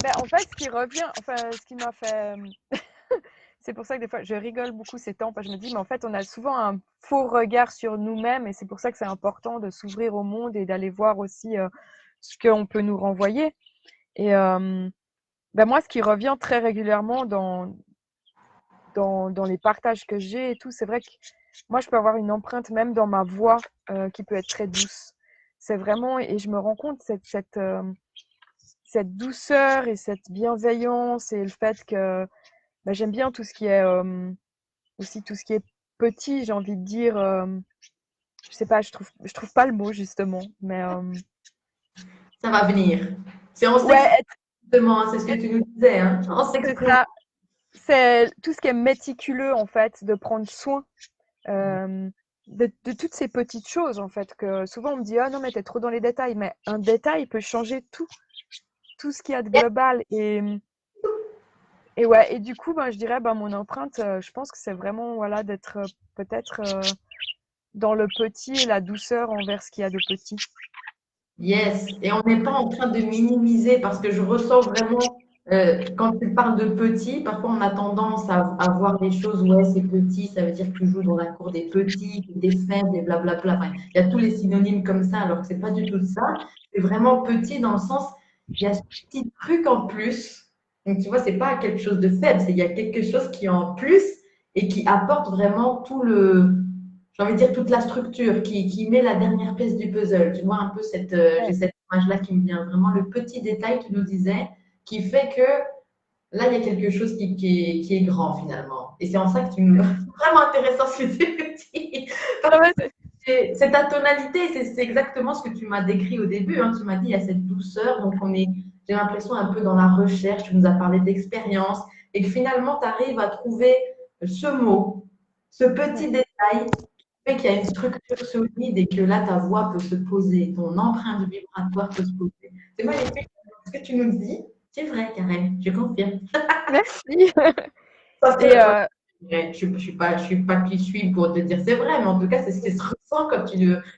Ben, en fait, ce qui revient, enfin, ce qui m'a fait c'est pour ça que des fois, je rigole beaucoup ces temps, parce que je me dis, mais en fait, on a souvent un faux regard sur nous-mêmes, et c'est pour ça que c'est important de s'ouvrir au monde et d'aller voir aussi ce qu'on peut nous renvoyer. Et ben moi, ce qui revient très régulièrement dans les partages que j'ai et tout, c'est vrai que moi, je peux avoir une empreinte même dans ma voix qui peut être très douce. C'est vraiment, et je me rends compte, cette douceur et cette bienveillance et le fait que ben, j'aime bien tout ce qui est aussi tout ce qui est petit, j'ai envie de dire. Je sais pas, je trouve pas le mot justement, mais Ça va venir. C'est en ouais, s'exprimant, justement, hein, c'est ce que tu nous disais, hein, en c'est s'exprimant. ça. C'est tout ce qui est méticuleux en fait, de prendre soin euh, de toutes ces petites choses en fait. Que souvent on me dit ah non mais t'es trop dans les détails, mais un détail peut changer tout ce qu'il y a de global et ouais et du coup ben je dirais ben mon empreinte, je pense que c'est vraiment voilà d'être peut-être dans le petit et la douceur envers ce qu'il y a de petit. Yes. Et on n'est pas en train de minimiser parce que je ressens vraiment. quand tu parles de petit, parfois on a tendance à voir les choses, ouais, c'est petit, ça veut dire que tu joues dans la cour des petits, que tu es faible et blablabla. Enfin, il y a tous les synonymes comme ça, alors que c'est pas du tout ça. C'est vraiment petit dans le sens, il y a ce petit truc en plus. Donc tu vois, c'est pas quelque chose de faible, c'est il y a quelque chose qui est en plus et qui apporte vraiment tout le, j'ai envie de dire toute la structure, qui met la dernière pièce du puzzle. Tu vois un peu cette, j'ai Ouais. cette image-là qui me vient, vraiment le petit détail qui nous disait qui fait que là, il y a quelque chose qui est grand finalement. Et c'est en ça que tu me... Vraiment intéressant ce que tu dis. Ah Parce que ouais, c'est ta tonalité, c'est exactement ce que tu m'as décrit au début. Hein. Tu m'as dit, il y a cette douceur, donc on est, j'ai l'impression, un peu dans la recherche. Tu nous as parlé d'expérience et que finalement, tu arrives à trouver ce mot, ce petit ouais. détail qui fait qu'il y a une structure solide et que là, ta voix peut se poser, ton empreinte vibratoire peut se poser. C'est magnifique. Ce que tu nous dis, c'est vrai, Karen, je confirme. Merci. Ça, Et je suis pas qui suis pour te dire c'est vrai, mais en tout cas, c'est ce qui se ressent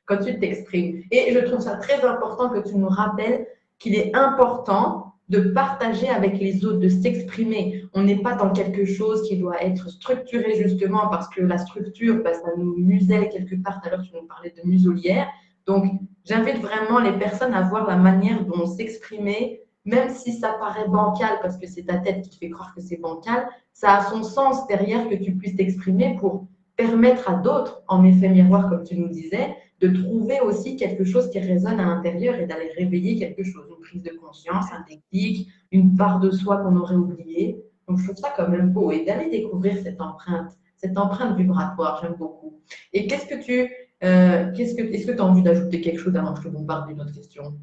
quand tu t'exprimes. Et je trouve ça très important que tu nous rappelles qu'il est important de partager avec les autres, de s'exprimer. On n'est pas dans quelque chose qui doit être structuré justement parce que la structure, bah, ça nous muselle quelque part. Tout à l'heure, tu nous parlais de muselière. Donc, j'invite vraiment les personnes à voir la manière dont s'exprimer, même si ça paraît bancal parce que c'est ta tête qui te fait croire que c'est bancal, ça a son sens derrière que tu puisses t'exprimer pour permettre à d'autres, en effet miroir, comme tu nous disais, de trouver aussi quelque chose qui résonne à l'intérieur et d'aller réveiller quelque chose, une prise de conscience, un déclic, une part de soi qu'on aurait oubliée. Donc, je trouve ça quand même beau et d'aller découvrir cette empreinte vibratoire, j'aime beaucoup. Et est-ce que tu as envie d'ajouter quelque chose avant que je te bombarde d'une autre question?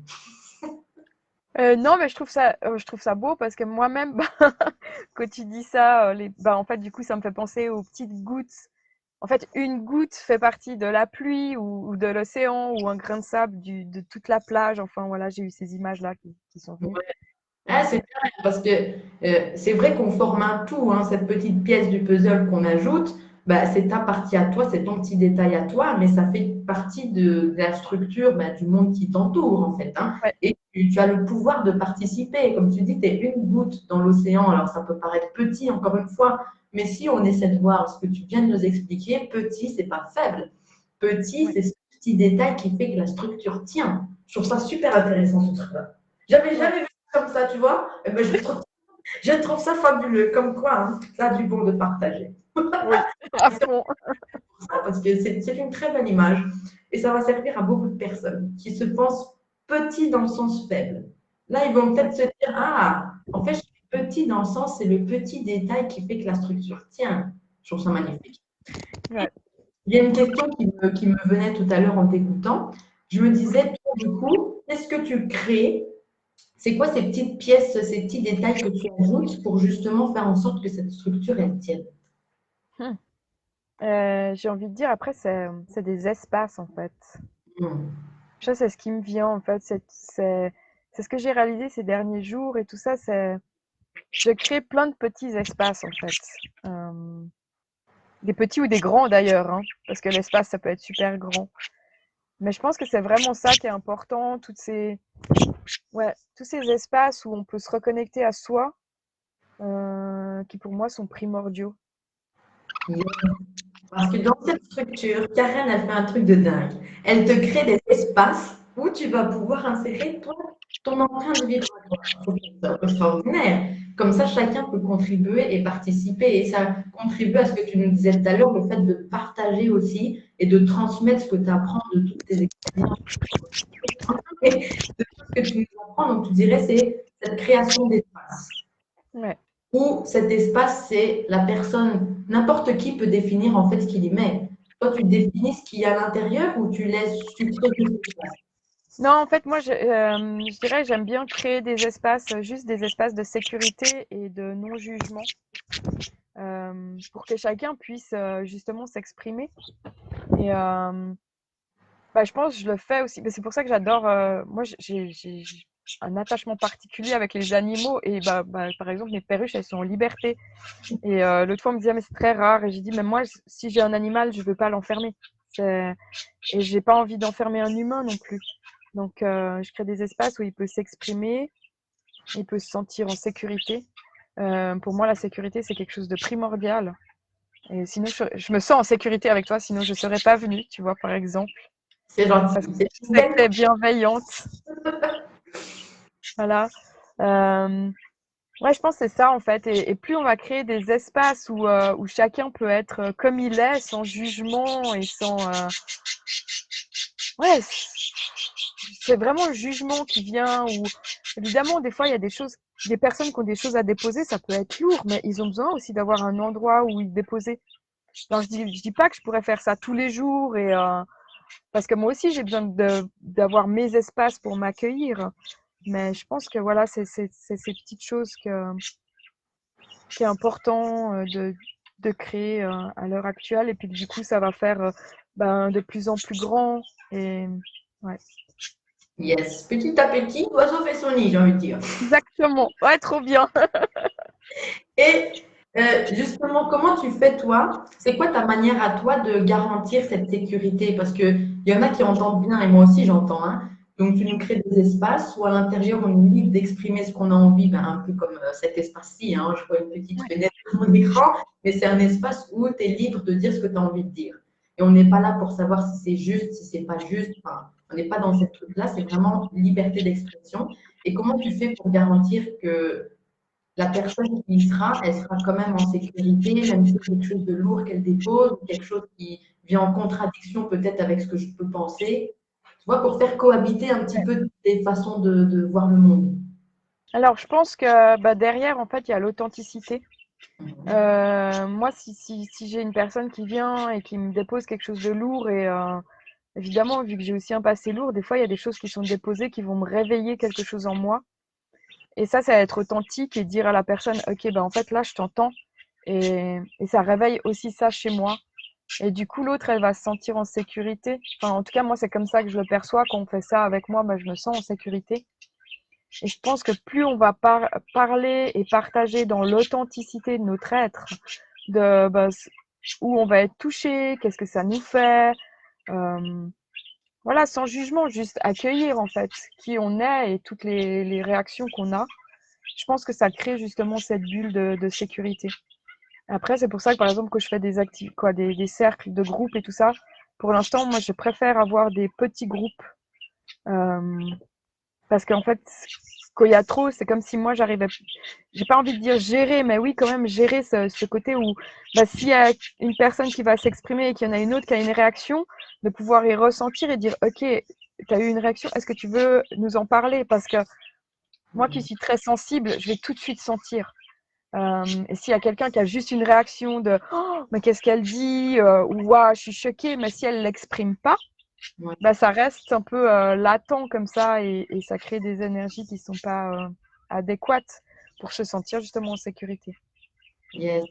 non, mais je trouve ça beau parce que moi-même, quand tu dis ça, en fait, du coup, ça me fait penser aux petites gouttes. En fait, une goutte fait partie de la pluie ou de l'océan ou un grain de sable de toute la plage. Enfin, voilà, j'ai eu ces images-là qui sont venues. Ah, c'est bien parce que c'est vrai qu'on forme un tout, hein, cette petite pièce du puzzle qu'on ajoute, bah, c'est ta partie à toi, c'est ton petit détail à toi, mais ça fait partie de la structure bah, du monde qui t'entoure en fait. Hein. Ouais, Et tu as le pouvoir de participer. Comme tu dis, tu es une goutte dans l'océan, alors ça peut paraître petit encore une fois, mais si on essaie de voir ce que tu viens de nous expliquer, petit, c'est pas faible. Petit, ouais, c'est ce petit détail qui fait que la structure tient. Je trouve ça super intéressant ce truc-là. J'avais ouais, jamais vu comme ça, tu vois. Eh ben, je trouve ça fabuleux. Comme quoi, hein, ça a du bon de partager. oui, à fond. Parce que c'est une très belle image. Et ça va servir à beaucoup de personnes qui se pensent petits dans le sens faible. Là, ils vont Ouais, peut-être se dire, ah, en fait, je suis petit dans le sens, c'est le petit détail qui fait que la structure tient. Je trouve ça magnifique. Et ouais. il y a une question qui me venait tout à l'heure en t'écoutant. Je me disais, toi, du coup, qu'est-ce que tu crées? C'est quoi ces petites pièces, ces petits détails que tu ajoutes pour justement faire en sorte que cette structure, elle tienne? Hum. J'ai envie de dire, après, c'est des espaces, en fait. Hmm. Ça, c'est ce qui me vient, en fait. C'est ce que j'ai réalisé ces derniers jours et tout ça. Je crée plein de petits espaces, en fait. Euh, des petits ou des grands, d'ailleurs, hein, parce que l'espace, ça peut être super grand. Mais je pense que c'est vraiment ça qui est important, ouais, tous ces espaces où on peut se reconnecter à soi, qui pour moi sont primordiaux. Parce que dans cette structure, Karen, elle fait un truc de dingue. Elle te crée des espaces où tu vas pouvoir insérer ton empreinte vibratoire. Je trouve ça extraordinaire. Comme ça, chacun peut contribuer et participer. Et ça contribue à ce que tu nous disais tout à l'heure, le fait de partager aussi et de transmettre ce que tu apprends de toutes tes expériences. Et de tout ce que tu nous apprends, donc tu dirais, c'est cette création d'espace. Ouais. Où cet espace, c'est la personne, n'importe qui peut définir en fait ce qu'il y met. Toi, tu définis ce qu'il y a à l'intérieur ou tu laisses, tu crées juste l'espace. Non, en fait, moi, je dirais, j'aime bien créer des espaces, juste des espaces de sécurité et de non-jugement, pour que chacun puisse justement s'exprimer. Et je pense que je le fais aussi. Mais c'est pour ça que j'adore. Moi, j'ai un attachement particulier avec les animaux. Et par exemple, mes perruches, elles sont en liberté. Et l'autre fois, on me disait, mais c'est très rare. Et j'ai dit, mais moi, si j'ai un animal, je veux pas l'enfermer. Et j'ai pas envie d'enfermer un humain non plus. Donc, je crée des espaces où il peut s'exprimer il peut se sentir en sécurité. Pour moi, la sécurité, c'est quelque chose de primordial. Et sinon, je me sens en sécurité avec toi, sinon je ne serais pas venue, tu vois, par exemple. C'est gentil. Parce que C'est je une sais que belle. tu es bienveillante. Voilà. Ouais, je pense que c'est ça, en fait. Et plus on va créer des espaces où chacun peut être comme il est, sans jugement et sans... Ouais, c'est vraiment le jugement qui vient. Ou évidemment, des fois, il y a des personnes qui ont des choses à déposer, ça peut être lourd, mais ils ont besoin aussi d'avoir un endroit où ils déposer. Alors, je dis pas que je pourrais faire ça tous les jours parce que moi aussi j'ai besoin d'avoir mes espaces pour m'accueillir. Mais je pense que voilà, c'est ces petites choses qui est important de créer à l'heure actuelle. Et puis du coup, ça va faire de plus en plus grand. Et ouais. Yes. Petit à petit, l'oiseau fait son nid, j'ai envie de dire. Exactement. Ouais, trop bien. Et justement, comment tu fais toi? C'est quoi ta manière à toi de garantir cette sécurité? Parce qu'il y en a qui entendent bien, et moi aussi j'entends, hein. Donc tu nous crées des espaces où à l'intérieur on est libre d'exprimer ce qu'on a envie, ben, un peu comme cet espace-ci, hein. Je vois une petite Ouais. fenêtre sur mon écran, mais c'est un espace où tu es libre de dire ce que tu as envie de dire. Et on n'est pas là pour savoir si c'est juste, si c'est pas juste. Enfin, on n'est pas dans cette truc-là, c'est vraiment liberté d'expression. Et comment tu fais pour garantir que la personne qui y sera, elle sera quand même en sécurité, même si c'est quelque chose de lourd qu'elle dépose, ou quelque chose qui vient en contradiction peut-être avec ce que je peux penser, tu vois, pour faire cohabiter un petit peu des façons de voir le monde. Alors, je pense que derrière, en fait, il y a l'authenticité. Moi, si j'ai une personne qui vient et qui me dépose quelque chose de lourd, et évidemment, vu que j'ai aussi un passé lourd, des fois, il y a des choses qui sont déposées qui vont me réveiller quelque chose en moi. Et ça va être authentique et dire à la personne, ok, en fait, là, je t'entends. Et ça réveille aussi ça chez moi. Et du coup, l'autre, elle va se sentir en sécurité. Enfin, en tout cas, moi, c'est comme ça que je le perçois. Quand on fait ça avec moi, je me sens en sécurité. Et je pense que plus on va parler et partager dans l'authenticité de notre être, de où on va être touché, qu'est-ce que ça nous fait, voilà, sans jugement, juste accueillir en fait qui on est et toutes les réactions qu'on a. Je pense que ça crée justement cette bulle de sécurité. Après, c'est pour ça que par exemple, que je fais des cercles de groupes et tout ça, pour l'instant, moi, je préfère avoir des petits groupes. Euh, Parce qu'en fait, quand il y a trop, c'est comme si moi j'arrivais, j'ai pas envie de dire gérer, mais oui, quand même gérer ce côté où s'il y a une personne qui va s'exprimer et qu'il y en a une autre qui a une réaction, de pouvoir y ressentir et dire, ok, tu as eu une réaction, est-ce que tu veux nous en parler? Parce que moi qui suis très sensible, je vais tout de suite sentir. Et s'il y a quelqu'un qui a juste une réaction de oh, mais qu'est-ce qu'elle dit ou je suis choquée, mais si elle l'exprime pas, Ouais. ça reste un peu latent comme ça et ça crée des énergies qui sont pas adéquates pour se sentir justement en sécurité. Yes.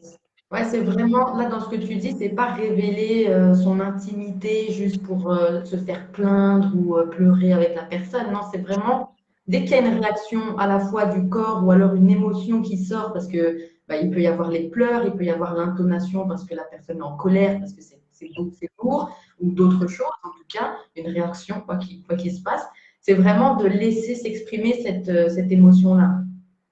Ouais, c'est vraiment, là, dans ce que tu dis, c'est pas révéler son intimité juste pour se faire plaindre ou pleurer avec la personne. Non, c'est vraiment, dès qu'il y a une réaction à la fois du corps ou alors une émotion qui sort, parce que il peut y avoir les pleurs, il peut y avoir l'intonation parce que la personne est en colère, parce que c'est lourd, ou d'autres choses, en tout cas, une réaction, quoi qu'il se passe. C'est vraiment de laisser s'exprimer cette émotion-là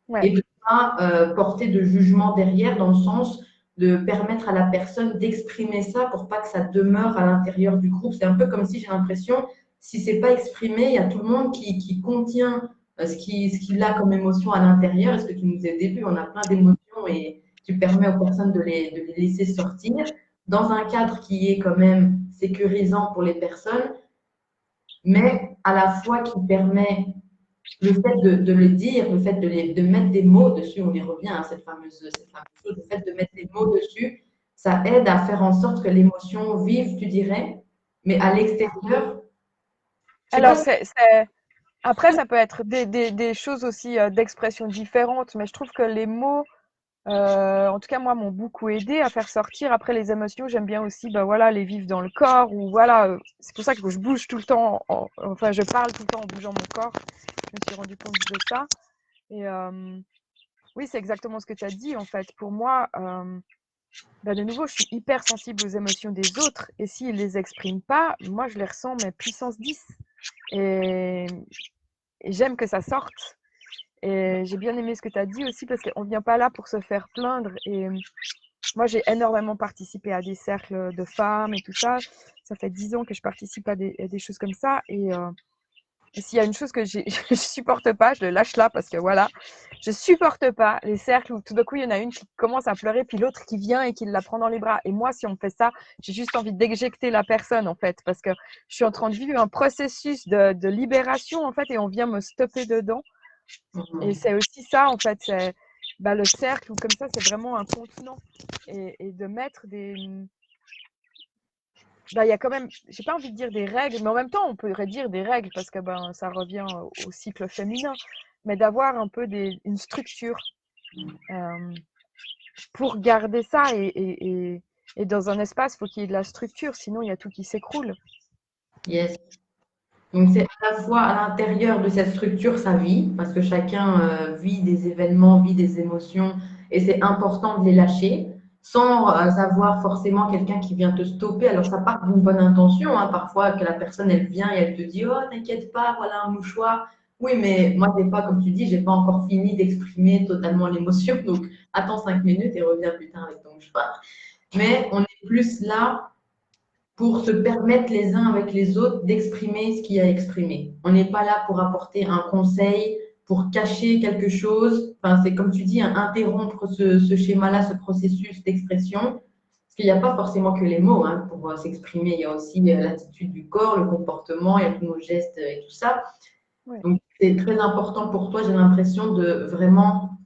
Ouais. et de ne pas porter de jugement derrière dans le sens de permettre à la personne d'exprimer ça pour pas que ça demeure à l'intérieur du groupe. C'est un peu comme si j'ai l'impression, si c'est pas exprimé, il y a tout le monde qui contient ce qu'il a comme émotion à l'intérieur. Et ce que tu nous disais au début, on a plein d'émotions et tu permets aux personnes de les laisser sortir dans un cadre qui est quand même sécurisant pour les personnes, mais à la fois qui permet le fait de le dire, le fait de mettre des mots dessus, on y revient à cette fameuse chose, le fait de mettre des mots dessus, ça aide à faire en sorte que l'émotion vive, tu dirais, mais à l'extérieur, je sais pas Alors, si après, ça peut être des choses aussi d'expression différentes, mais je trouve que les mots, en tout cas, moi, m'ont beaucoup aidé à faire sortir. Après, les émotions, j'aime bien aussi voilà, les vivre dans le corps, ou voilà, c'est pour ça que je bouge tout le temps, enfin, je parle tout le temps en bougeant mon corps. Je me suis rendu compte de ça. Et oui, c'est exactement ce que tu as dit, en fait. Pour moi, de nouveau, je suis hyper sensible aux émotions des autres. Et s'ils ne les expriment pas, moi, je les ressens, mais puissance 10. Et, et j'aime que ça sorte. Et j'ai bien aimé ce que tu as dit aussi parce qu'on ne vient pas là pour se faire plaindre. Et moi, j'ai énormément participé à des cercles de femmes et tout ça. Ça fait 10 ans que je participe à des choses comme ça. Et s'il y a une chose que je supporte pas, je le lâche là parce que voilà, je supporte pas les cercles où tout d'un coup il y en a une qui commence à pleurer puis l'autre qui vient et qui la prend dans les bras. Et moi, si on me fait ça, j'ai juste envie d'éjecter la personne en fait parce que je suis en train de vivre un processus de libération en fait et on vient me stopper dedans. Et c'est aussi ça en fait, c'est le cercle ou comme ça, c'est vraiment un contenant et de mettre des il y a quand même, j'ai pas envie de dire des règles, mais en même temps, on pourrait dire des règles parce que ça revient au cycle féminin, mais d'avoir un peu une structure euh, pour garder ça et dans un espace, il faut qu'il y ait de la structure, sinon il y a tout qui s'écroule. Yes. Donc, c'est à la fois à l'intérieur de cette structure sa vie, parce que chacun vit des événements, vit des émotions, et c'est important de les lâcher, sans avoir forcément quelqu'un qui vient te stopper. Alors, ça part d'une bonne intention, hein, parfois que la personne, elle vient et elle te dit, oh, t'inquiète pas, voilà un mouchoir. Oui, mais moi, j'ai pas, comme tu dis, j'ai pas encore fini d'exprimer totalement l'émotion, donc attends 5 minutes et reviens plus tard avec ton mouchoir. Mais on est plus là pour se permettre les uns avec les autres d'exprimer ce qu'il y a à exprimer. On n'est pas là pour apporter un conseil, pour cacher quelque chose. Enfin, c'est comme tu dis, interrompre ce schéma-là, ce processus d'expression. Parce qu'il n'y a pas forcément que les mots hein, pour s'exprimer. Il y a aussi l'attitude du corps, le comportement, il y a tous nos gestes et tout ça. Ouais. Donc, c'est très important pour toi, j'ai l'impression, de vraiment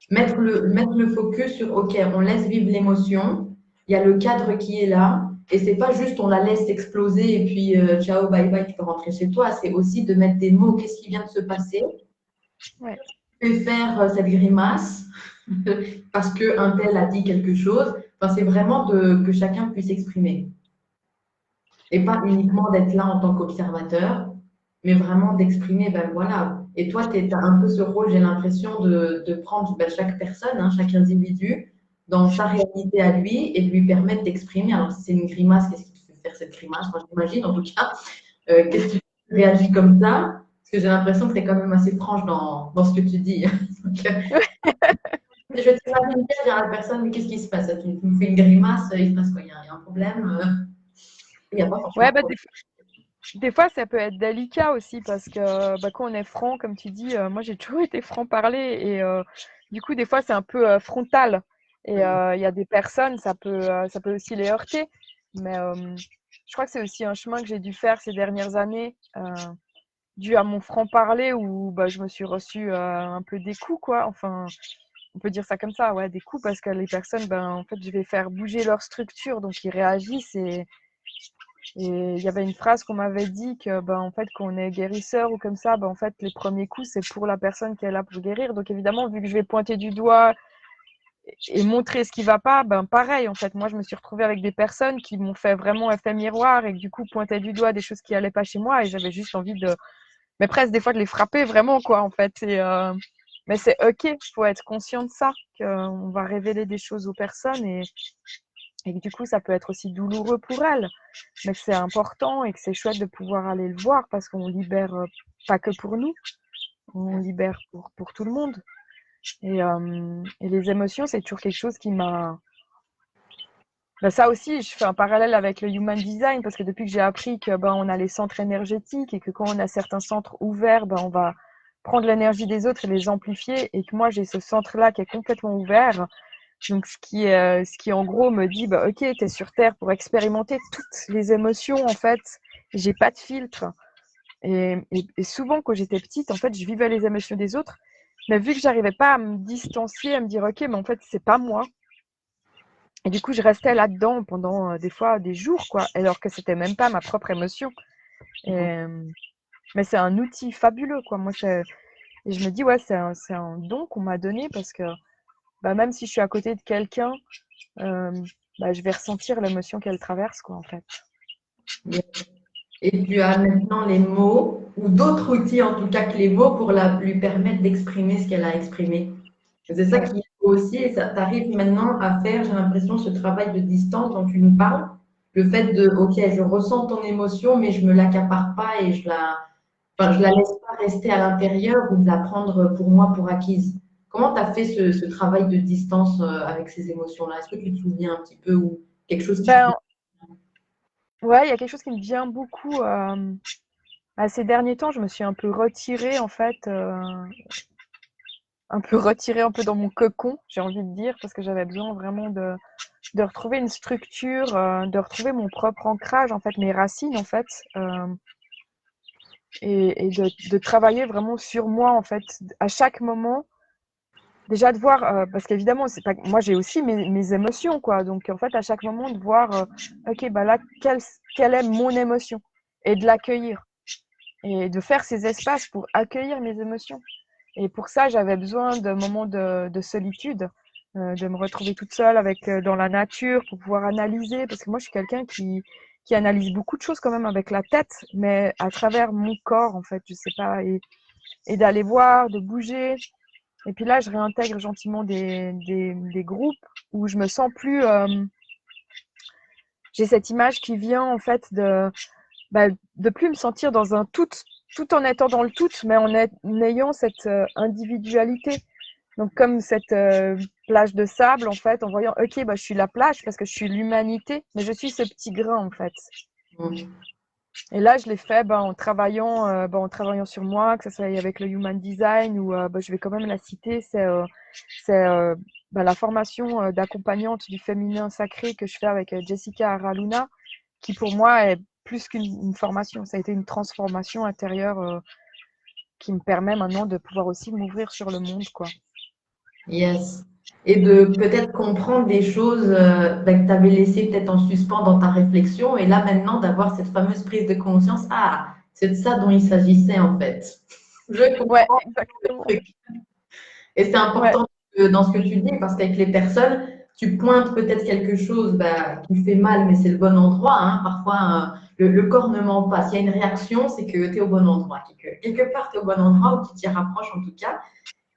mettre le focus sur, OK, on laisse vivre l'émotion, il y a le cadre qui est là, et c'est pas juste on la laisse exploser et puis ciao, bye bye, tu peux rentrer chez toi. C'est aussi de mettre des mots, qu'est-ce qui vient de se passer, Ouais. tu peux faire cette grimace parce qu'un tel a dit quelque chose. Enfin, c'est vraiment que chacun puisse exprimer. Et pas uniquement d'être là en tant qu'observateur, mais vraiment d'exprimer, ben voilà. Et toi, tu as un peu ce rôle, j'ai l'impression, de prendre chaque personne, hein, chaque individu, dans sa réalité à lui et de lui permettre d'exprimer. Alors, si c'est une grimace, qu'est-ce qui te fait faire cette grimace? Moi, j'imagine, en tout cas, qu'est-ce qui réagit comme ça? Parce que j'ai l'impression que tu es quand même assez franche dans ce que tu dis. Donc, je t'imagine bien dire à la personne, mais qu'est-ce qui se passe? Tu me fais une grimace, il se passe quoi? Il y a un problème? Il n'y a pas forcément Ouais, de problème. des fois, ça peut être délicat aussi parce que quand on est franc, comme tu dis, moi j'ai toujours été franc-parler et du coup, des fois, c'est un peu frontal. Et il y a des personnes, ça peut aussi les heurter. Mais je crois que c'est aussi un chemin que j'ai dû faire ces dernières années, dû à mon franc-parler où je me suis reçue un peu des coups, quoi. Enfin, on peut dire ça comme ça, ouais, des coups parce que les personnes, en fait, je vais faire bouger leur structure, donc ils réagissent et il y avait une phrase qu'on m'avait dit que, en fait, quand on est guérisseur ou comme ça, en fait, les premiers coups, c'est pour la personne qui est là pour guérir. Donc, évidemment, vu que je vais pointer du doigt et montrer ce qui va pas, pareil, en fait, moi, je me suis retrouvée avec des personnes qui m'ont fait vraiment effet miroir et que, du coup, pointaient du doigt des choses qui allaient pas chez moi et j'avais juste envie mais presque des fois de les frapper vraiment, quoi, en fait. Mais c'est OK, faut être conscient de ça, qu'on va révéler des choses aux personnes et que du coup, ça peut être aussi douloureux pour elles, mais que c'est important et que c'est chouette de pouvoir aller le voir parce qu'on libère pas que pour nous, on libère pour tout le monde. Et les émotions, c'est toujours quelque chose qui m'a... ça aussi, je fais un parallèle avec le human design parce que depuis que j'ai appris que on a les centres énergétiques et que quand on a certains centres ouverts, on va prendre l'énergie des autres et les amplifier et que moi j'ai ce centre-là qui est complètement ouvert. Donc, ce qui en gros me dit, ok, tu es sur Terre pour expérimenter toutes les émotions, en fait. J'ai pas de filtre. Et souvent, quand j'étais petite, en fait, je vivais les émotions des autres. Mais vu que j'arrivais pas à me distancier, à me dire, ok, mais en fait, c'est pas moi. Et du coup, je restais là-dedans pendant des fois des jours, quoi, alors que c'était même pas ma propre émotion. Mais c'est un outil fabuleux, quoi. Et je me dis, ouais, c'est un don qu'on m'a donné parce que même si je suis à côté de quelqu'un, je vais ressentir l'émotion qu'elle traverse, quoi, en fait. Et tu as maintenant les mots, ou d'autres outils en tout cas que les mots, pour lui permettre d'exprimer ce qu'elle a exprimé. C'est ça qui faut aussi, et ça t'arrive maintenant à faire, j'ai l'impression, ce travail de distance dont tu nous parles. Le fait de, ok, je ressens ton émotion, mais je ne me l'accapare pas et enfin, je la laisse pas rester à l'intérieur ou de la prendre pour moi pour acquise. Comment tu as fait ce travail de distance avec ces émotions-là? Est-ce que tu te souviens un petit peu ou quelque chose qui te vient? Ben, ouais, il y a quelque chose qui me vient beaucoup. Ces derniers temps, je me suis un peu retirée, en fait, un peu retirée un peu dans mon cocon, j'ai envie de dire, parce que j'avais besoin vraiment de retrouver une structure, de retrouver mon propre ancrage, en fait, mes racines, en fait, et de travailler vraiment sur moi, en fait, à chaque moment. Déjà de voir, parce qu'évidemment, c'est pas, moi j'ai aussi mes émotions, quoi. Donc en fait, à chaque moment, de voir, ok, bah là, quelle est mon émotion, et de l'accueillir, et de faire ces espaces pour accueillir mes émotions. Et pour ça, j'avais besoin de moments de solitude, de me retrouver toute seule avec, dans la nature pour pouvoir analyser, parce que moi, je suis quelqu'un qui analyse beaucoup de choses quand même avec la tête, mais à travers mon corps, en fait, je sais pas, et d'aller voir, de bouger. Et puis là, je réintègre gentiment des groupes où je me sens plus. J'ai cette image qui vient en fait de plus me sentir dans un tout, tout en étant dans le tout, mais en ayant cette individualité. Donc comme cette plage de sable en fait, en voyant, ok, bah je suis la plage parce que je suis l'humanité, mais je suis ce petit grain en fait. Mm. Et là, je l'ai fait en travaillant sur moi, que ce soit avec le Human Design ou je vais quand même la citer, c'est la formation d'accompagnante du féminin sacré que je fais avec Jessica Araluna, qui pour moi est plus qu'une formation. Ça a été une transformation intérieure qui me permet maintenant de pouvoir aussi m'ouvrir sur le monde, quoi. Yes. Et de peut-être comprendre des choses que tu avais laissées peut-être en suspens dans ta réflexion, et là maintenant d'avoir cette fameuse prise de conscience, ah, c'est de ça dont il s'agissait en fait. Je Ouais, comprends le exactement. truc. Et c'est Ouais, important dans ce que tu dis, parce qu'avec les personnes, tu pointes peut-être quelque chose bah, qui fait mal, mais c'est le bon endroit, hein. Parfois, le corps ne ment pas. S'il y a une réaction, c'est que tu es au bon endroit. Quelque part, tu es au bon endroit, ou tu t'y rapproches en tout cas,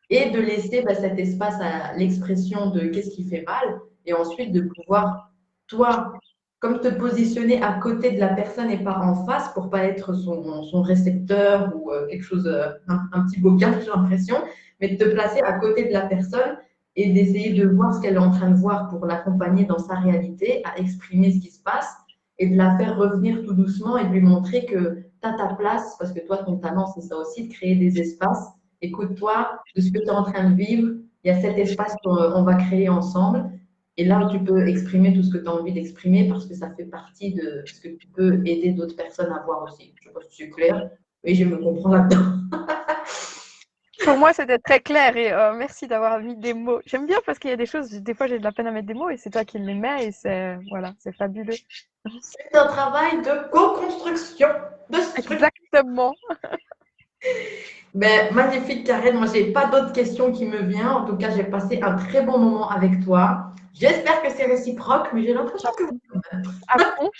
et de laisser bah, cet espace à l'expression de qu'est-ce qui fait mal, et ensuite de pouvoir, toi, comme te positionner à côté de la personne et pas en face pour pas être son récepteur ou quelque chose, un petit bocal, j'ai l'impression, mais de te placer à côté de la personne et d'essayer de voir ce qu'elle est en train de voir pour l'accompagner dans sa réalité, à exprimer ce qui se passe et de la faire revenir tout doucement et de lui montrer que tu as ta place, parce que toi, ton talent, c'est ça aussi, de créer des espaces. Écoute-toi de ce que tu es en train de vivre. Il y a cet espace qu'on va créer ensemble. Et là où tu peux exprimer tout ce que tu as envie d'exprimer parce que ça fait partie de ce que tu peux aider d'autres personnes à voir aussi. Je ne sais pas si c'est clair, mais je me comprends là-dedans. pour moi, c'était très clair et merci d'avoir mis des mots. J'aime bien parce qu'il y a des choses, des fois, j'ai de la peine à mettre des mots et c'est toi qui les mets et c'est voilà, c'est fabuleux. C'est un travail de co-construction, de structure. Exactement. Ben, magnifique, Karen. Moi, je n'ai pas d'autres questions qui me viennent. En tout cas, j'ai passé un très bon moment avec toi. J'espère que c'est réciproque, mais j'ai l'impression que À fond.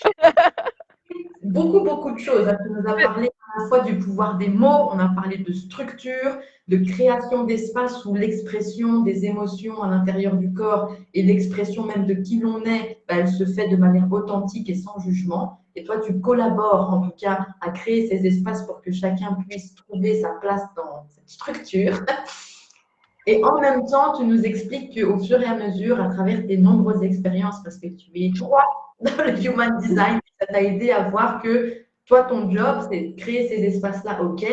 beaucoup, beaucoup de choses. Tu nous as parlé à la fois du pouvoir des mots, on a parlé de structure, de création d'espace où l'expression des émotions à l'intérieur du corps et l'expression même de qui l'on est, bah, elle se fait de manière authentique et sans jugement. Et toi, tu collabores en tout cas à créer ces espaces pour que chacun puisse trouver sa place dans cette structure. Et en même temps, tu nous expliques qu'au fur et à mesure, à travers tes nombreuses expériences, parce que tu es droit dans le human design, ça t'a aidé à voir que toi, ton job, c'est de créer ces espaces-là, ok,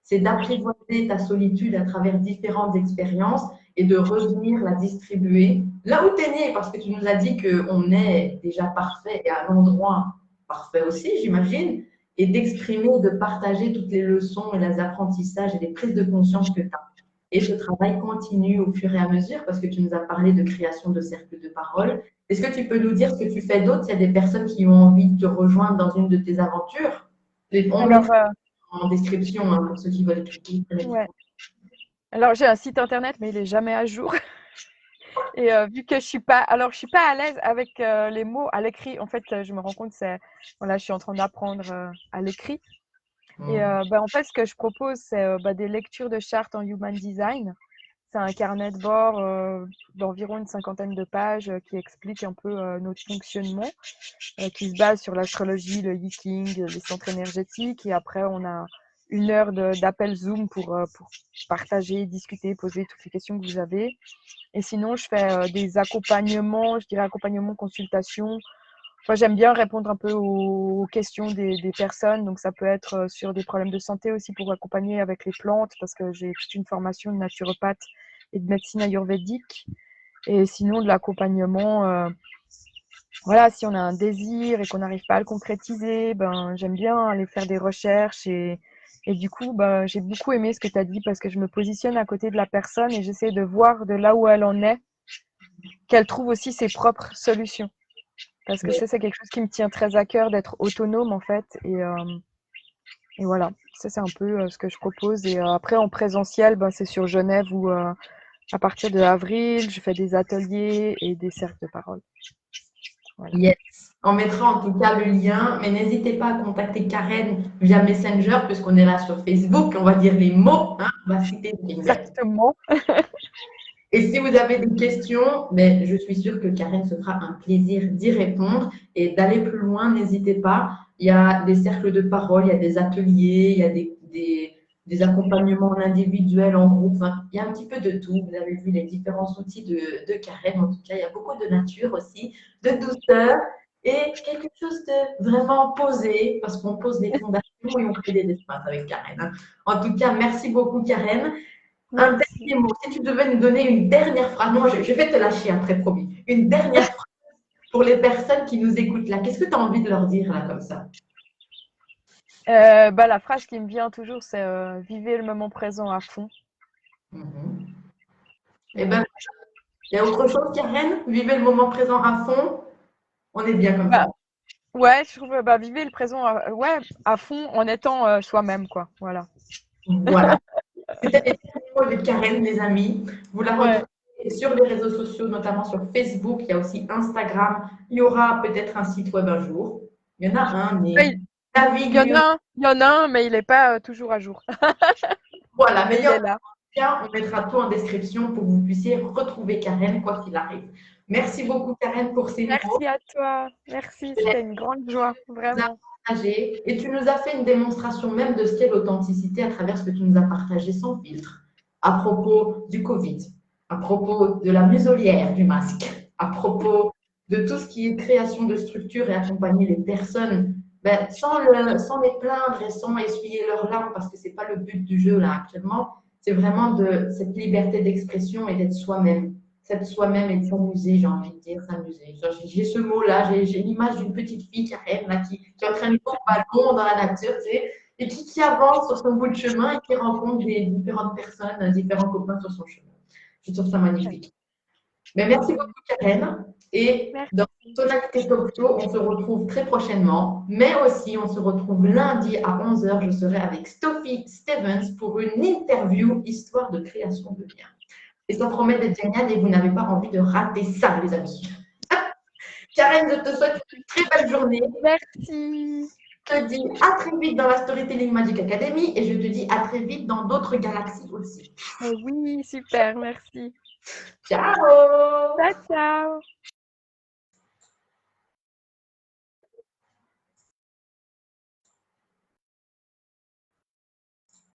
c'est d'apprivoiser ta solitude à travers différentes expériences et de revenir la distribuer là où tu es né, parce que tu nous as dit qu'on est déjà parfait et à l'endroit parfait aussi, j'imagine, et d'exprimer, de partager toutes les leçons et les apprentissages et les prises de conscience que tu as. Et ce travail continue au fur et à mesure parce que tu nous as parlé de création de cercles de parole. Est-ce que tu peux nous dire ce que tu fais d'autre? S'il y a des personnes qui ont envie de te rejoindre dans une de tes aventures, on Alors, mettra en description hein, pour ceux qui veulent cliquer. ouais. Alors, j'ai un site internet, mais il est jamais à jour. Et vu que je suis pas à l'aise avec les mots à l'écrit. En fait, je me rends compte, voilà, je suis en train d'apprendre à l'écrit. Et en fait, ce que je propose, c'est des lectures de chartes en Human Design. C'est un carnet de bord d'environ une cinquantaine de pages qui explique un peu notre fonctionnement, qui se base sur l'astrologie, le yiking, les centres énergétiques. Et après, on a une heure d'appel Zoom pour partager, discuter, poser toutes les questions que vous avez. Et sinon, je fais des accompagnements, je dirais accompagnement, consultation. Moi, j'aime bien répondre un peu aux questions des personnes. Donc, ça peut être sur des problèmes de santé aussi pour accompagner avec les plantes parce que j'ai toute une formation de naturopathe et de médecine ayurvédique. Et sinon, de l'accompagnement, voilà, si on a un désir et qu'on n'arrive pas à le concrétiser, ben, j'aime bien aller faire des recherches et du coup, ben, j'ai beaucoup aimé ce que tu as dit parce que je me positionne à côté de la personne et j'essaie de voir de là où elle en est, qu'elle trouve aussi ses propres solutions. Parce que Oui. ça, c'est quelque chose qui me tient très à cœur d'être autonome en fait. Et voilà, ça, c'est un peu ce que je propose. Et après, en présentiel, ben, c'est sur Genève où à partir de avril, je fais des ateliers et des cercles de parole. Voilà. Yes. On mettra en tout cas le lien, mais n'hésitez pas à contacter Karen via Messenger, puisqu'on est là sur Facebook. On va dire les mots, hein, on va citer des exemples. Exactement. Et si vous avez des questions, ben, je suis sûre que Karen se fera un plaisir d'y répondre et d'aller plus loin, n'hésitez pas. Il y a des cercles de parole, il y a des ateliers, il y a des accompagnements en individuel, en groupe. Enfin, il y a un petit peu de tout. Vous avez vu les différents outils de Karen. En tout cas, il y a beaucoup de nature aussi, de douceur et quelque chose de vraiment posé parce qu'on pose des fondations et on crée des espaces avec Karen. En tout cas, merci beaucoup, Karen. Un Merci. dernier mot. Si tu devais nous donner une dernière phrase, non, je vais te lâcher après, promis. Une dernière phrase pour les personnes qui nous écoutent là. Qu'est-ce que tu as envie de leur dire là comme ça? Bah, la phrase qui me vient toujours, c'est vivez le moment présent à fond. Eh Voilà. bien, il y a autre chose, Karen? Vivez le moment présent à fond. On est bien comme Bah, ça. ouais, je trouve bah, vivez le présent ouais, à fond en étant soi-même, quoi. Voilà. Voilà. C'était les derniers mots de Karen, les amis. Vous la Ouais. retrouvez sur les réseaux sociaux, notamment sur Facebook. Il y a aussi Instagram. Il y aura peut-être un site web un jour. Il y en a un, mais Ouais, navigue il y en mieux. a un, il y en a un, mais il n'est pas toujours à jour. Voilà, mais il y Il en est a là. bien. On mettra tout en description pour que vous puissiez retrouver Karen quoi qu'il arrive. Merci beaucoup, Karen, pour ces mots. Merci à toi. Merci, Je te laisse c'était une grande joie, nous vraiment. partager. Et tu nous as fait une démonstration même de ce qu'est l'authenticité à travers ce que tu nous as partagé sans filtre. À propos du Covid, à propos de la muselière du masque, à propos de tout ce qui est création de structures et accompagner les personnes ben, sans les plaindre et sans essuyer leurs larmes, parce que ce n'est pas le but du jeu là actuellement. C'est vraiment de cette liberté d'expression et d'être soi-même. S'être soi-même et de s'amuser, j'ai envie de dire, s'amuser. J'ai ce mot-là, j'ai l'image d'une petite fille qui arrive, là, qui est en train de jouer au ballon dans la nature, tu sais, et qui avance sur son bout de chemin et qui rencontre des différentes personnes, différents copains sur son chemin. Je trouve ça magnifique. Mais merci beaucoup, Karen. Et Merci. dans Tonacté Talk Show, on se retrouve très prochainement, mais aussi on se retrouve lundi à 11h. Je serai avec Sophie Stevens pour une interview histoire de création de liens. Et ça promet d'être génial et vous n'avez pas envie de rater ça, les amis. Karen, je te souhaite une très belle journée. Merci. Je te dis à très vite dans la Storytelling Magic Academy et je te dis à très vite dans d'autres galaxies aussi. Oui, super, merci. Ciao! Ciao, ciao.